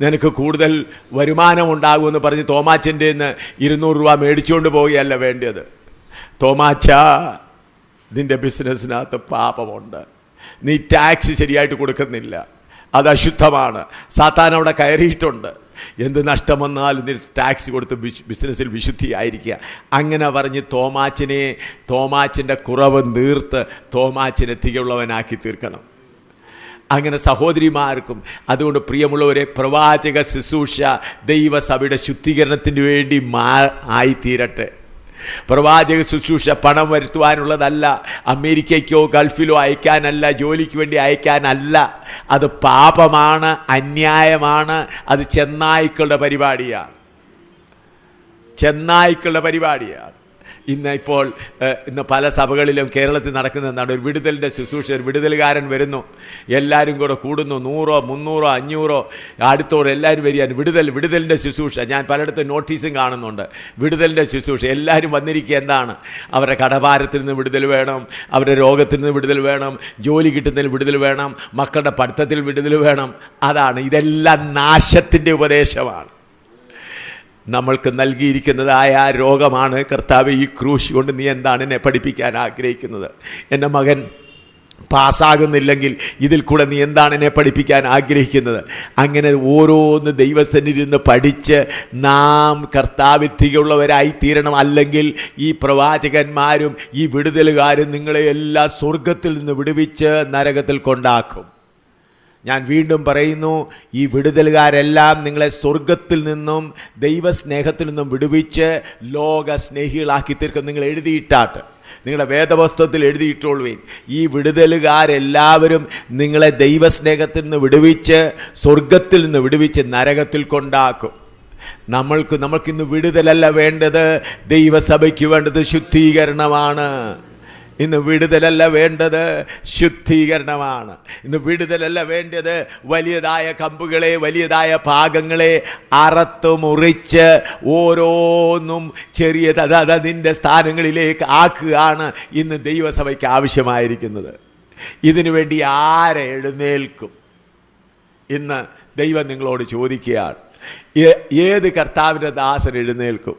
നിനക്ക് കൂടുതൽ വരുമാനം ഉണ്ടാകുമെന്ന് പറഞ്ഞ് തോമാച്ചൻ്റെ നിന്ന് 200 രൂപ മേടിച്ചുകൊണ്ട് പോവുകയല്ല വേണ്ടത്. തോമാച്ച, നിന്റെ ബിസിനസ്സിനകത്ത് പാപമുണ്ട്, നീ ടാക്സ് ശരിയായിട്ട് കൊടുക്കുന്നില്ല, അത് അശുദ്ധമാണ്, സാത്താൻ അവിടെ കയറിയിട്ടുണ്ട്, എന്ത് നഷ്ടം വന്നാലും നീ ടാക്സ് കൊടുത്ത് ബിസിനസ്സിൽ വിശുദ്ധിയായിരിക്കുക. അങ്ങനെ പറഞ്ഞ് തോമാച്ചിൻ്റെ കുറവ് തീർത്ത് തോമാച്ചിനെ തികയുള്ളവനാക്കി തീർക്കണം. അങ്ങനെ സഹോദരിമാർക്കും. അതുകൊണ്ട് പ്രിയമുള്ളവരെ, പ്രവാചക ശുശ്രൂഷ ദൈവസഭയുടെ ശുദ്ധീകരണത്തിന് വേണ്ടി ആയിത്തീരട്ടെ. പ്രവാചക ശുശ്രൂഷ പണം വരുത്തുവാനുള്ളതല്ല, അമേരിക്കയ്ക്കോ ഗൾഫിലോ അയക്കാനല്ല, ജോലിക്ക് വേണ്ടി അയക്കാനല്ല. അത് പാപമാണ്, അന്യായമാണ്, അത് ചെന്നായ്ക്കളുടെ പരിപാടിയാണ്. ഇന്ന് പല സഭകളിലും കേരളത്തിൽ നടക്കുന്ന എന്താണ്? ഒരു വിടുതലിൻ്റെ ശുശ്രൂഷ, ഒരു വിടുതലുകാരൻ വരുന്നു, എല്ലാവരും കൂടെ കൂടുന്നു, 100, 300, 500 അടുത്തോടെ എല്ലാവരും വരികയാണ്. വിടുതലിൻ്റെ ശുശ്രൂഷ. ഞാൻ പലയിടത്തും നോട്ടീസും കാണുന്നുണ്ട്, വിടുതലിൻ്റെ ശുശ്രൂഷ. എല്ലാവരും വന്നിരിക്കുക എന്താണ്? അവരുടെ കടഭാരത്തിൽ നിന്ന് വിടുതൽ വേണം, അവരുടെ രോഗത്തിൽ നിന്ന് വിടുതൽ വേണം, ജോലി കിട്ടുന്നതിൽ വിടുതൽ വേണം, മക്കളുടെ പഠിത്തത്തിൽ വിടുതൽ വേണം. അതാണ്. ഇതെല്ലാം നാശത്തിൻ്റെ ഉപദേശമാണ്. നമ്മൾക്ക് നൽകിയിരിക്കുന്നതായ രോഗമാണ്, കർത്താവ് ഈ ക്രൂശ് കൊണ്ട് നീ എന്താണ് എന്നെ പഠിപ്പിക്കാൻ ആഗ്രഹിക്കുന്നത്? എൻ്റെ മകൻ പാസ്സാകുന്നില്ലെങ്കിൽ ഇതിൽ കൂടെ നീ എന്താണ് എന്നെ പഠിപ്പിക്കാൻ ആഗ്രഹിക്കുന്നത്? അങ്ങനെ ഓരോന്ന് ദൈവസന്നിധിയിൽ നിന്ന് പഠിച്ച് നാം കർത്താവിൽ തികയുള്ളവരായി തീരണം. അല്ലെങ്കിൽ ഈ പ്രവാചകന്മാരും ഈ വിടുതലുകാരും നിങ്ങളെ എല്ലാ സ്വർഗത്തിൽ നിന്ന് വിടുവിച്ച് നരകത്തിൽ കൊണ്ടാക്കും. ഞാൻ വീണ്ടും പറയുന്നു, ഈ വിടുതലുകാരെല്ലാം നിങ്ങളെ സ്വർഗത്തിൽ നിന്നും ദൈവസ്നേഹത്തിൽ നിന്നും വിടുവിച്ച് ലോക സ്നേഹികളാക്കി തീർക്കും. നിങ്ങൾ എഴുതിയിട്ടാട്ട്, നിങ്ങളുടെ വേദപുസ്തകത്തിൽ എഴുതിയിട്ടുള്ളവീൻ, ഈ വിടുതലുകാരെല്ലാവരും നിങ്ങളെ ദൈവസ്നേഹത്തിൽ നിന്ന് വിടുവിച്ച് സ്വർഗത്തിൽ നിന്ന് വിടുവിച്ച് നരകത്തിൽ കൊണ്ടാക്കും. നമ്മൾക്കിന്ന് വിടുതലല്ല വേണ്ടത്, ദൈവസഭയ്ക്ക് വേണ്ടത് ശുദ്ധീകരണമാണ്. ഇന്ന് വിടുതലല്ല വേണ്ടത്, ശുദ്ധീകരണമാണ്. ഇന്ന് വിടുതലല്ല വേണ്ടത് വലിയതായ കമ്പുകളെ, വലിയതായ ഭാഗങ്ങളെ അറത്ത് മുറിച്ച് ഓരോന്നും അതിൻ്റെ സ്ഥാനങ്ങളിലേക്ക് ആക്കുകയാണ് ഇന്ന് ദൈവസഭയ്ക്ക് ആവശ്യമായിരിക്കുന്നത്. ഇതിനു വേണ്ടി ആരെ എഴുന്നേൽക്കും? ഇന്ന് ദൈവം നിങ്ങളോട് ചോദിക്കുകയാണ്, ഏത് കർത്താവിൻ്റെ ദാസൻ എഴുന്നേൽക്കും?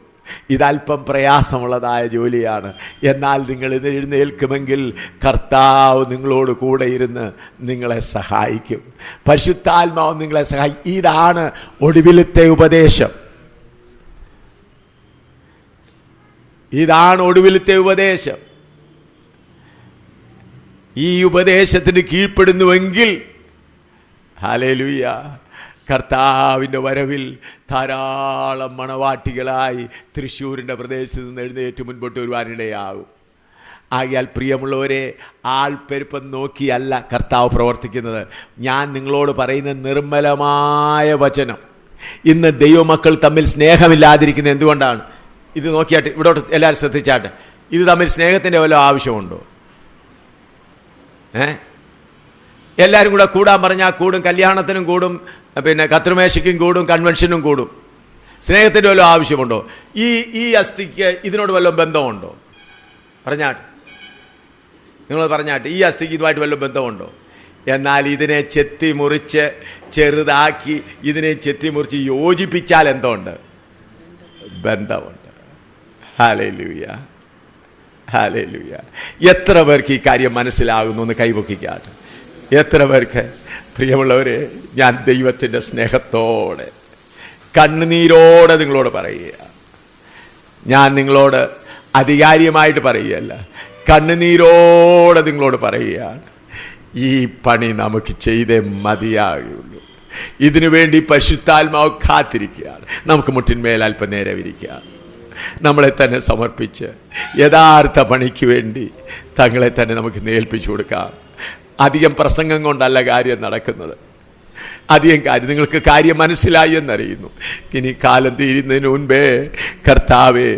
ഇതല്പം പ്രയാസമുള്ളതായ ജോലിയാണ്. എന്നാൽ നിങ്ങൾ ഇത് എഴുന്നേൽക്കുമെങ്കിൽ കർത്താവ് നിങ്ങളോട് കൂടെ ഇരുന്ന് നിങ്ങളെ സഹായിക്കും. പരിശുദ്ധാത്മാവ് നിങ്ങളെ സഹായിക്കും. ഇതാണ് ഒടുവിലത്തെ ഉപദേശം. ഈ ഉപദേശത്തിന് കീഴ്പ്പെടുന്നുവെങ്കിൽ ഹല്ലേലൂയ, കർത്താവിൻ്റെ വരവിൽ ധാരാളം മണവാട്ടികളായി തൃശ്ശൂരിൻ്റെ പ്രദേശത്ത് നിന്ന് എഴുന്നേറ്റ് മുൻപോട്ട് വരുവാനിടയാകും. ആകയാൽ പ്രിയമുള്ളവരെ, ആൾപ്പെരുപ്പം നോക്കിയല്ല കർത്താവ് പ്രവർത്തിക്കുന്നത്. ഞാൻ നിങ്ങളോട് പറയുന്ന നിർമ്മലമായ വചനം. ഇന്ന് ദൈവമക്കൾ തമ്മിൽ സ്നേഹമില്ലാതിരിക്കുന്നത് എന്തുകൊണ്ടാണ്? ഇത് നോക്കിയാട്ട്, ഇവിടോട്ട് എല്ലാവരും ശ്രദ്ധിച്ചാട്ടെ. ഇത് തമ്മിൽ സ്നേഹത്തിൻ്റെ വല്ല ആവശ്യമുണ്ടോ? എല്ലാവരും കൂടെ കൂടാൻ പറഞ്ഞാൽ കൂടും, കല്യാണത്തിനും കൂടും, പിന്നെ കത്രിമേശയ്ക്കും കൂടും, കൺവെൻഷനും കൂടും. സ്നേഹത്തിൻ്റെ വല്ലതും ആവശ്യമുണ്ടോ? ഈ അസ്ഥിക്ക് ഇതിനോട് വല്ലതും ബന്ധമുണ്ടോ? നിങ്ങൾ പറഞ്ഞാട്ട്, ഈ അസ്ഥിക്ക് ഇതുമായിട്ട് വല്ലതും ബന്ധമുണ്ടോ? എന്നാൽ ഇതിനെ ചെത്തി മുറിച്ച് ചെറുതാക്കി ഇതിനെ ചെത്തി മുറിച്ച് യോജിപ്പിച്ചാൽ എന്തുണ്ട്? ബന്ധമുണ്ട്. Hallelujah, hallelujah. എത്ര പേർക്ക് ഈ കാര്യം മനസ്സിലാകുന്നു? ഒന്ന് കൈപൊക്കിക്കാട്ട്. എത്ര പേർക്ക്? പ്രിയമുള്ളവരെ, ഞാൻ ദൈവത്തിൻ്റെ സ്നേഹത്തോടെ കണ്ണുനീരോടെ നിങ്ങളോട് പറയുക. ഞാൻ നിങ്ങളോട് അധികാരികമായിട്ട് പറയുകയല്ല, കണ്ണുനീരോടെ നിങ്ങളോട് പറയുകയാണ്. ഈ പണി നമുക്ക് ചെയ്തേ മതിയാകുള്ളൂ. ഇതിനു വേണ്ടി പരിശുദ്ധാത്മാവ് കാത്തിരിക്കുകയാണ്. നമുക്ക് മുട്ടിന്മേൽ അല്പനേരം ഇരിക്കുക, നമ്മളെ തന്നെ സമർപ്പിച്ച് യഥാർത്ഥ പണിക്ക് വേണ്ടി തങ്ങളെ തന്നെ നമുക്ക് ഏൽപ്പിച്ചു കൊടുക്കാം. അധികം പ്രസംഗം കൊണ്ടല്ല കാര്യം നടക്കുന്നത്, അധികം കാര്യം നിങ്ങൾക്ക് കാര്യം മനസ്സിലായി എന്നറിയുന്നു. ഇനി കാലം തീരുന്നതിന് മുൻപേ കർത്താവേ,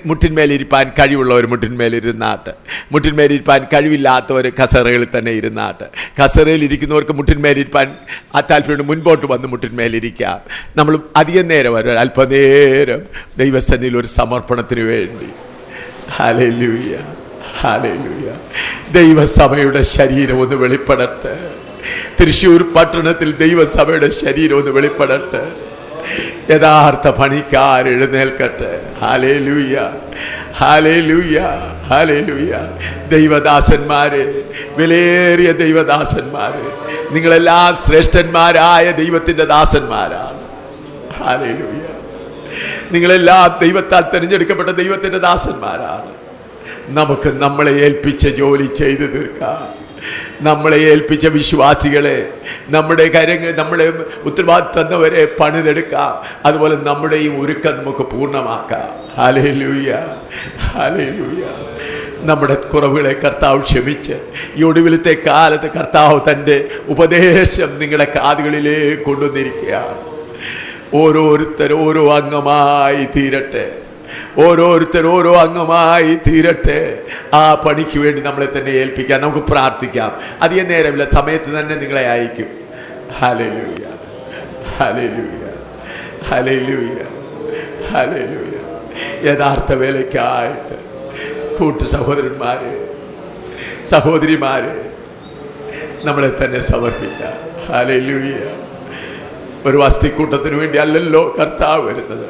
മുട്ടിന്മേലിരിപ്പാൻ കഴിവുള്ളവർ മുട്ടിന്മേലിരുന്നാട്ട്, മുട്ടിന്മേലിരിപ്പാൻ കഴിവില്ലാത്തവർ കസേരകളിൽ തന്നെ ഇരുന്നാട്ട്, കസേരയിൽ ഇരിക്കുന്നവർക്ക് മുട്ടിന്മേലിരിപ്പാൻ താല്പര്യം മുൻപോട്ട് വന്ന് മുട്ടിന്മേലിരിക്കാം. നമ്മൾ അധികം നേരം വരും, അല്പനേരം ദൈവസന്നിധിയിൽ ഒരു സമർപ്പണത്തിന് വേണ്ടി. ഹല്ലേലൂയ, ഹല്ലേലൂയ. ദൈവസഭയുടെ ശരീരം ഒന്ന് വെളിപ്പെടട്ടെ. തൃശ്ശൂർ പട്ടണത്തിൽ ദൈവസഭയുടെ ശരീരം ഒന്ന് വെളിപ്പെടട്ടെ. യഥാർത്ഥ പണിക്കാർ എഴുന്നേൽക്കട്ടെ. ഹല്ലേലൂയ, ഹല്ലേലൂയ, ഹല്ലേലൂയ. ദൈവദാസന്മാരെ, വിലയേറിയ ദൈവദാസന്മാരെ, നിങ്ങളെല്ലാം ശ്രേഷ്ഠന്മാരായ ദൈവത്തിൻ്റെ ദാസന്മാരാണ്. ഹല്ലേലൂയ. നിങ്ങളെല്ലാം ദൈവത്താൽ തിരഞ്ഞെടുക്കപ്പെട്ട ദൈവത്തിൻ്റെ ദാസന്മാരാണ്. നമുക്ക് നമ്മളെ ഏൽപ്പിച്ച ജോലി ചെയ്തു തീർക്കാം. നമ്മളെ ഏൽപ്പിച്ച വിശ്വാസികളെ, നമ്മുടെ കാര്യങ്ങൾ, നമ്മുടെ ഉത്തരവാദിത്വം തന്നവരെ പണിതെടുക്കാം. അതുപോലെ നമ്മുടെയും ഒരുക്കം നമുക്ക് പൂർണ്ണമാക്കാം. Hallelujah, hallelujah. നമ്മുടെ കുറവുകളെ കർത്താവ് ക്ഷമിച്ച് ഈ ഒടുവിലത്തെ കാലത്ത് കർത്താവ് തൻ്റെ ഉപദേശം നിങ്ങളുടെ കാതുകളിലേക്ക് കൊണ്ടുവന്നിരിക്കുകയാണ്. ഓരോരുത്തർ ഓരോ അംഗമായി തീരട്ടെ, ഓരോരുത്തർ ഓരോ അംഗമായി തീരട്ടെ. ആ പണിക്ക് വേണ്ടി നമ്മളെ തന്നെ ഏൽപ്പിക്കാൻ നമുക്ക് പ്രാർത്ഥിക്കാം. അധികം നേരമില്ല, സമയത്ത് തന്നെ നിങ്ങളെ അയക്കും. ഹല്ലേലൂയ, ഹല്ലേലൂയ, ഹല്ലേലൂയ, ഹല്ലേലൂയ. യഥാർത്ഥ വേലയ്ക്കായിട്ട് കൂട്ടു സഹോദരന്മാരെ, സഹോദരിമാരെ, നമ്മളെ തന്നെ സമർപ്പിക്കാം. ഹല്ലേലൂയ. ഒരു വസ്തിക്കൂട്ടത്തിന് വേണ്ടി അല്ലല്ലോ കർത്താവ് വരുന്നത്,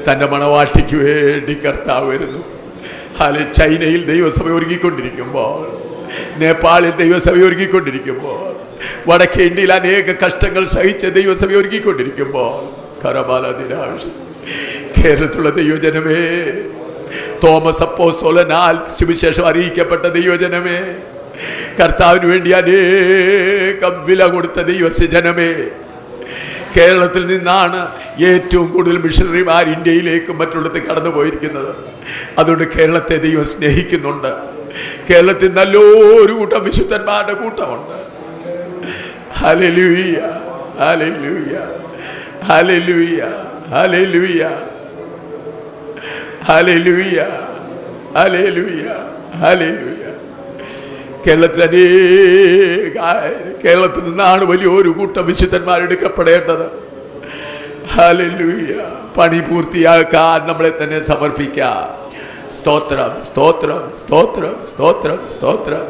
തൻ്റെ മണവാട്ടിക്ക് വേണ്ടി കർത്താവ് വരുന്നു. ചൈനയിൽ ദൈവസഭ ഒരുങ്ങിക്കൊണ്ടിരിക്കുമ്പോൾ, നേപ്പാളിൽ ദൈവസഭ ഒരുങ്ങിക്കൊണ്ടിരിക്കുമ്പോൾ, വടക്കേ ഇന്ത്യയിൽ അനേക കഷ്ടങ്ങൾ സഹിച്ച ദൈവസഭ ഒരുങ്ങിക്കൊണ്ടിരിക്കുമ്പോൾ, കേരളത്തിലുള്ള ദൈവജനമേ, തോമസ് അപ്പോസ്തലനാൽ സുവിശേഷം അറിയിക്കപ്പെട്ട ദൈവജനമേ, കർത്താവിന് വേണ്ടി അനേകം വില കൊടുത്ത ദൈവജനമേ, കേരളത്തിൽ നിന്നാണ് ഏറ്റവും കൂടുതൽ മിഷണറിമാർ ഇന്ത്യയിലേക്കും മറ്റുള്ളത്തിൽ കടന്നു പോയിരിക്കുന്നത്. അതുകൊണ്ട് കേരളത്തെ ദൈവം സ്നേഹിക്കുന്നുണ്ട്. കേരളത്തിൽ നല്ലൊരു കൂട്ടം വിശുദ്ധന്മാരുടെ കൂട്ടമുണ്ട്. ഹല്ലേലൂയ, ഹല്ലേലൂയ, ഹല്ലേലൂയ, ഹല്ലേലൂയ, ഹല്ലേലൂയ, ഹല്ലേലൂയ, ഹല്ലേലൂയ. കേരളത്തിൽ നിന്നാണ് വലിയൊരു കൂട്ടം വിശുദ്ധന്മാരെടുക്കപ്പെടേണ്ടത്. ഹല്ലേലൂയ. പണി പൂർത്തിയാക്കാൻ നമ്മളെ തന്നെ സമർപ്പിക്കാം. സ്തോത്രം, സ്തോത്രം, സ്തോത്രം, സ്തോത്രം, സ്തോത്രം,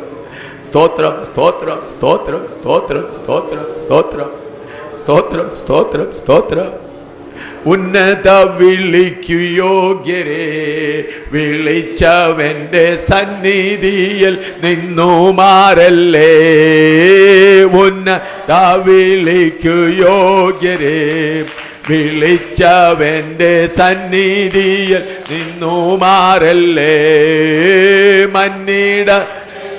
സ്തോത്രം, സ്തോത്രം, സ്തോത്രം, സ്തോത്രം, സ്തോത്രം, സ്തോത്രം, സ്തോത്രം, സ്തോത്രം, സ്തോത്രം. ഉന്നത വിളിക്കു യോഗ്യരെ വിളിച്ചവന്റെ സന്നിധിയിൽ നിന്നു മാറല്ലേ. ഉന്നത വിളിക്കു യോഗ്യരെ വിളിച്ചവന്റെ സന്നിധിയിൽ നിന്നു മാറല്ലേ. മന്നിട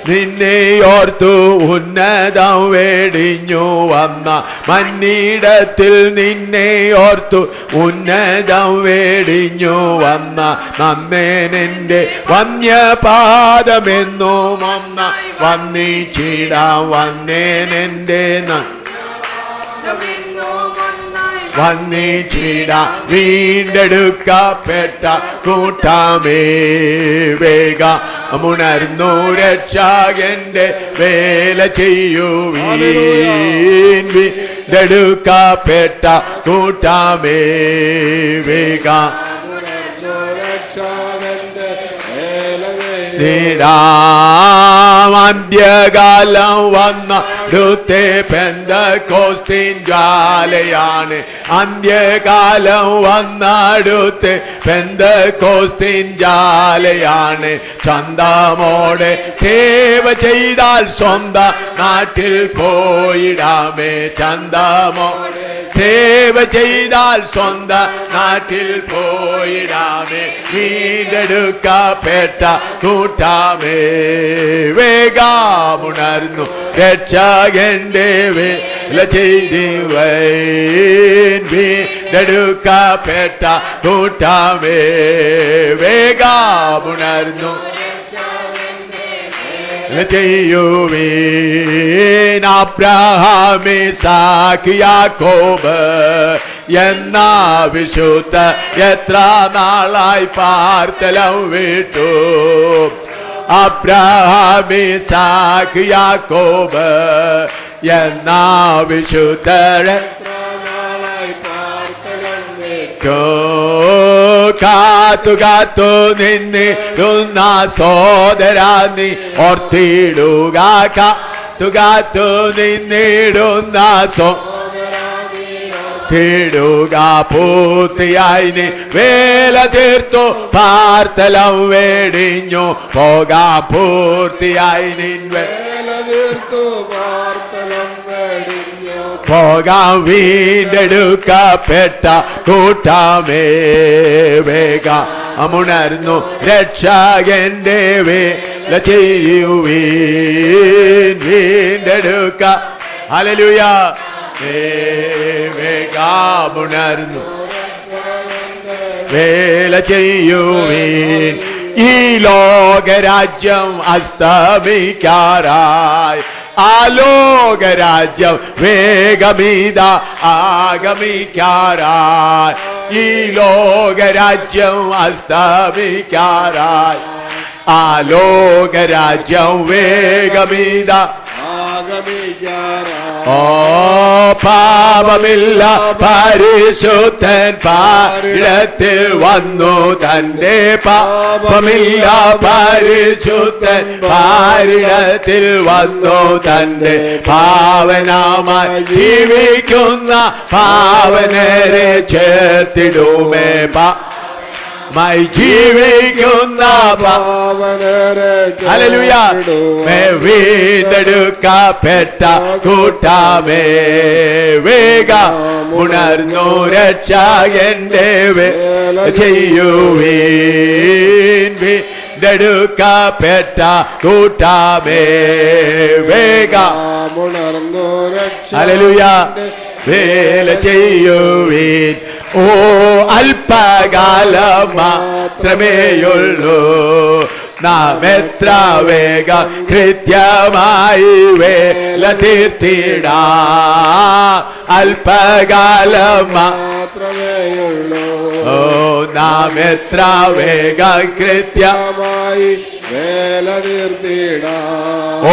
നിന്നെ ഓർത്തു ഉന്നതം വേടിഞ്ഞു വന്ന, മന്നിടത്തിൽ നിന്നെ ഓർത്തു ഉന്നതം വേടിഞ്ഞു വന്ന, നന്നേനെൻ്റെ വന്യപാദമെന്നും ഒന്ന വന്നിച്ചിടാം. വന്നേനെൻ്റെ വന്നിച്ചിടാം. വീണ്ടെടുക്കപ്പെട്ട കൂട്ടമേ വേഗം ഉണർന്നു രക്ഷകന്റെ വേല ചെയ്യുവീൻ. വീണ്ടെടുക്കപ്പെട്ട കൂട്ടമേ വേഗം അന്ത്യകാലം വന്ന ടുത്തെ പെന്തക്കോസ്തിൻ ജ്വാലയാണ്. അന്ത്യകാലം വന്നടുത്തെ പെന്തക്കോസ്തിൻ ജ്വാലയാണ്. ചന്തമോടെ സേവ ചെയ്താൽ സ്വന്തം നാട്ടിൽ പോയിടാമേ. ചന്തമോടെ സേവ ചെയ്താൽ സ്വന്തം നാട്ടിൽ പോയിടാമേ. വീണ്ടെടുക്കപ്പെട്ട കൂട്ടാമേ വേഗമുണർന്നു രക്ഷകന്റെ വീണ്ടെടുക്കപ്പെട്ട കൂട്ടമേ വേഗമുണർന്നു ചെയ്യുവീൻ. അബ്രഹാം ഇസാക്ക് യാക്കോബ് എന്ന വിശുദ്ധ എത്ര നാളായി പാർത്തലം വിട്ടു. അബ്രഹാം ഇസാക്ക് യാക്കോബ് എന്ന വിശുദ്ധ കാത്തു കാത്തു നിന്നിടുന്ന സോദരാ നീ ഓർത്തിടുക. കാത്തു കാത്തു നിന്നിടുന്ന സോദരാ പൂർത്തിയായി നീ വേല തീർത്തു പാർത്തലം വേടിഞ്ഞു പോകാം. പൂർത്തിയായി നിൻ വേല തീർത്തു പാർത്തലം വേടിഞ്ഞു പോകാം. വീണ്ടെടുക്കപ്പെട്ട കൂട്ടമേ വേഗമുണർന്നു രക്ഷകന്റെ വേല ചെയ്യുവീൻ. വീണ്ടെടുക്ക ഹല്ലേലൂയ. വേഗമുണർന്നു വേല ചെയ്യുവീൻ. ഈ ലോകരാജ്യം അസ്തമിക്കാറായി. ആലോകരാജ്യം വേഗമീത ആഗമിക്കാറായി. ഈ ലോകരാജ്യം അസ്തമിക്കാറായി. ആലോകരാജ്യം വേഗമീത ഓ പാപമില്ല പരിശുദ്ധൻ പാരിടത്തിൽ വന്നു തന്റെ പാപമില്ല പരിശുദ്ധൻ പാരിടത്തിൽ വന്നു തന്റെ പാവനമായി ജീവിക്കുന്ന പാവനരെ ചേർത്തിടുമേ. ജീവിക്കുന്ന ഹല്ലേലൂയ. വീണ്ടെടുക്കപ്പെട്ട കൂട്ടമേ വേഗമുണർന്നു രക്ഷകന്റെ വേല ചെയ്യുവീൻ. വീണ്ടെടുക്കപ്പെട്ട കൂട്ടമേ വേഗമുണർന്നു ഹല്ലേലൂയ വേല ചെയ്യുവീൻ. ഓ അല്പകാലം മാത്രമേയുള്ളൂ നാം എത്ര വേഗം കൃത്യമായി വേല തീർത്തിടാം. അല്പകാലം മാത്രമേയുള്ളൂ ഓ നാം എത്ര വേഗം കൃത്യമായി വേല തീർത്തിടാം. ഓ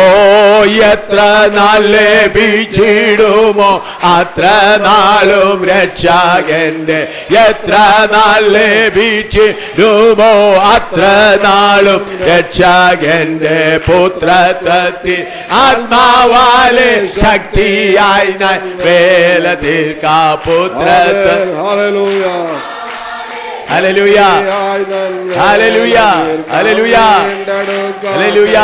എത്ര നാൾ ലഭിച്ചിടുമോ അത്ര നാളും രക്ഷകന്റെ. എത്ര നാൾ ലഭിച്ചിടുമോ അത്ര നാളും രക്ഷകന്റെ പുത്രത്വത്തിൽ ആത്മാവാലെ ശക്തിയായി വേല തീർക്കാ പുത്രത്വം. ഹല്ലേലൂയ ഹല്ലേലൂയ ഹല്ലേലൂയ ഹല്ലേലൂയ.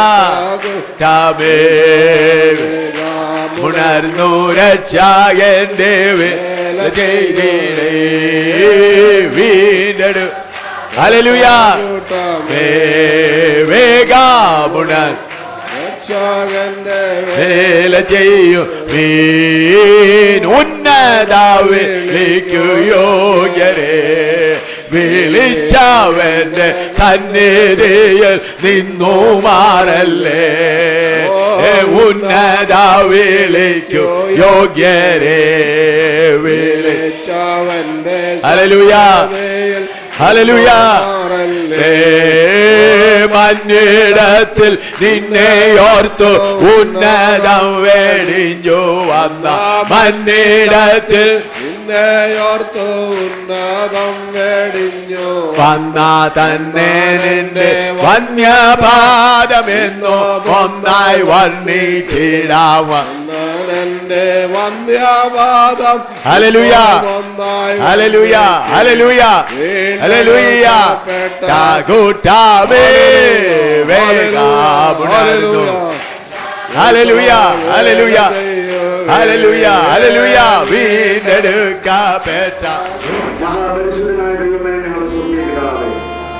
ഉണർന്നു രക്ഷകന്റെ വേല വീണ്ടെടു. ഹല്ലേലൂയ വേഗമുണർ വേല ചെയ്യൂ വീൻ. ഉന്നതാവിലേക്കു യോഗ്യരേ വിളിച്ചവന്റെ സന്നിധിയിൽ നിന്നു മാറല്ലേ. ഉന്നതാവിലേക്കു യോഗ്യരേ വിളിച്ചവന്റെ ഹല്ലേലൂയ ഹല്ലേലൂയ. മന്നിടത്തിൽ നിന്നെ ഓർത്തു ഉന്നതം വേടിഞ്ഞു വന്ന മന്നിടത്തിൽ നിന്നെയോർത്തു ഉന്നതം വേടിഞ്ഞു വന്ന തന്നെ നിന്റെ വന്യപാദമെന്നോ ഒന്നായി വർണ്ണിച്ചിടാം. എന്റെ വന്യപാദം ഹല്ലേലൂയ ഹല്ലേലൂയ ഹല്ലേലൂയ ഹല്ലേലൂയ. കൂട്ടാമേ വേഗമുണർന്നു. ഹല്ലേലൂയ ഹല്ലേലൂയ ഹല്ലേലൂയ ഹല്ലേലൂയ. വീണ്ടെടുക്കപ്പെട്ട പരിശുദ്ധനായ ദൈവമേ, ഞങ്ങളുടെ സ്വർഗ്ഗീയ പിതാവേ,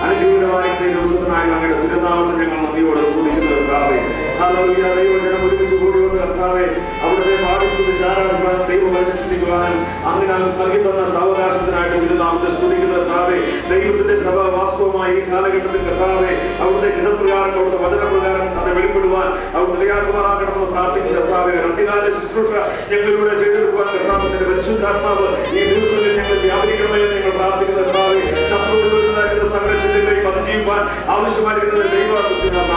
അനുഗ്രഹീതമായ ദിവസത്തിനായി അങ്ങയുടെ തിരുനാമത്തെ ഞങ്ങൾ നന്ദിയോടെ സ്തുതിക്കുന്നു കർത്താവേ. ഹല്ലേലൂയ. ദൈവജനം ഒരുമിച്ച് കൂടി വന്ന് കർത്താവേ അവിടുത്തെ പാടി സ്തുതിച്ച് ആരാധിക്കുവാനും ദൈവവചനം ചിന്തിക്കുവാനും അങ്ങനെ നൽകി തന്ന സാവകാശത്തിനായിട്ട് തിരുനാമത്തെ സ്തുതിക്കുന്ന കർത്താവേ, ദൈവത്തിന്റെ സഭ വാസ്തവമായി ഈ കാലഘട്ടത്തിൽ കർത്താവേ അവിടുത്തെ ഹിതപ്രകാരം അവിടുത്തെ വചനപ്രകാരം അത് വെളിപ്പെടുവാൻ അവർ നിലയാക്കുമാറാക്കണമെന്ന് പ്രാർത്ഥിക്കുന്ന കർത്താവേ, അന്ത്യകാല ശുശ്രൂഷ ഞങ്ങളിലൂടെ ചെയ്തെടുക്കുവാൻ കർത്താവിന്റെ പരിശുദ്ധാത്മാവ് ഈ ദിവസങ്ങളിൽ ഞങ്ങൾ വ്യാപരിക്കണമെന്ന് ഞങ്ങൾ പ്രാർത്ഥിക്കുന്ന കർത്താവേ, ശത്രുവിന്റെ സകല ചിന്തകളെയും അതിജീവിക്കാൻ ആവശ്യമായിരിക്കുന്നത് ദൈവ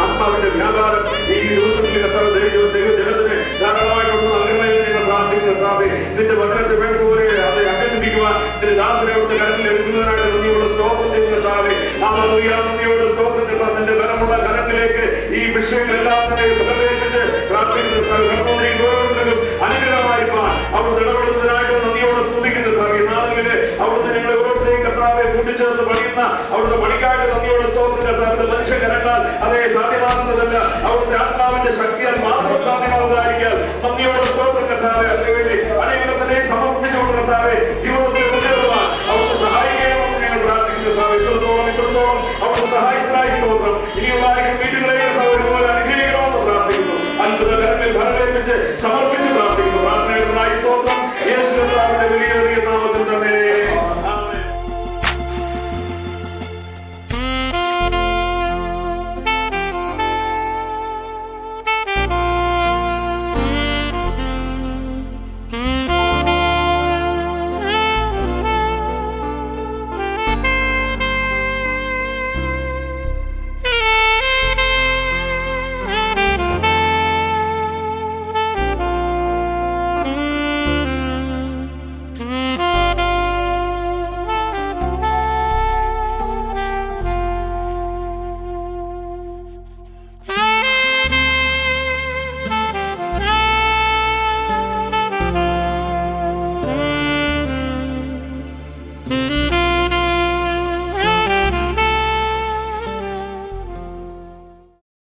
ആത്മാവിന്റെ വ്യാപാരം ഈ ദിവസങ്ങളിൽ കർത്താവ് ദൈവജനത്തിന് ധാരാളമായിട്ട് നൽകണമെന്ന് ഞങ്ങൾ പ്രാർത്ഥിക്കുന്ന കർത്താവേ, നിന്റെ വചനത്തെ വേണ്ടതുപോലെ അത് അഭ്യസിപ്പിക്കുവാൻ നിന്റെ ദാസനെ അവിടുത്തെ കരത്തിൽ എടുക്കുന്നതിനായിട്ട് നന്ദിയുള്ള സ്തോത്രം ചെയ്യുന്ന കർത്താവേ, നന്ദിയോട് സ്തോത്രം കർത്താവ് നിന്റെ ബലമുള്ള കരങ്ങളിലേക്ക് ഈ വിഷയങ്ങളെല്ലാം പ്രവേശിച്ച് പ്രാർത്ഥിക്കുന്ന ഓരോരുത്തരും അനുഗ്രഹമായിരിക്കാൻ അവിടുത്തെ ഇടപെടുന്നതിനായിട്ട് നന്ദിയോടെ സ്തുതിക്കുന്ന കർത്താവേ, നാളുകളിലെ അവിടുത്തെ ഞങ്ങളെ ഓരോരുത്തരെയും കർത്താവെ കൂട്ടിച്ചേർത്ത് പണിയുന്ന അവിടുത്തെ പണിക്കായിട്ട് നന്ദിയോടെ സ്തോത്രം കർത്താവിന്റെ മനുഷ്യ കരങ്ങളാൽ അതേ സാധ്യമാകുന്നതല്ല, അവിടുത്തെ ആത്മാവിന്റെ ശക്തിയാൽ മാത്രം സാധ്യമാകുന്നതായിരിക്കാൻ നന്ദിയോടെ സ്തോത്രം കർത്താവെ. അതിനുവേണ്ടി അനേകത്തിനെ സമർപ്പിച്ചുകൊണ്ട് കർത്താവെ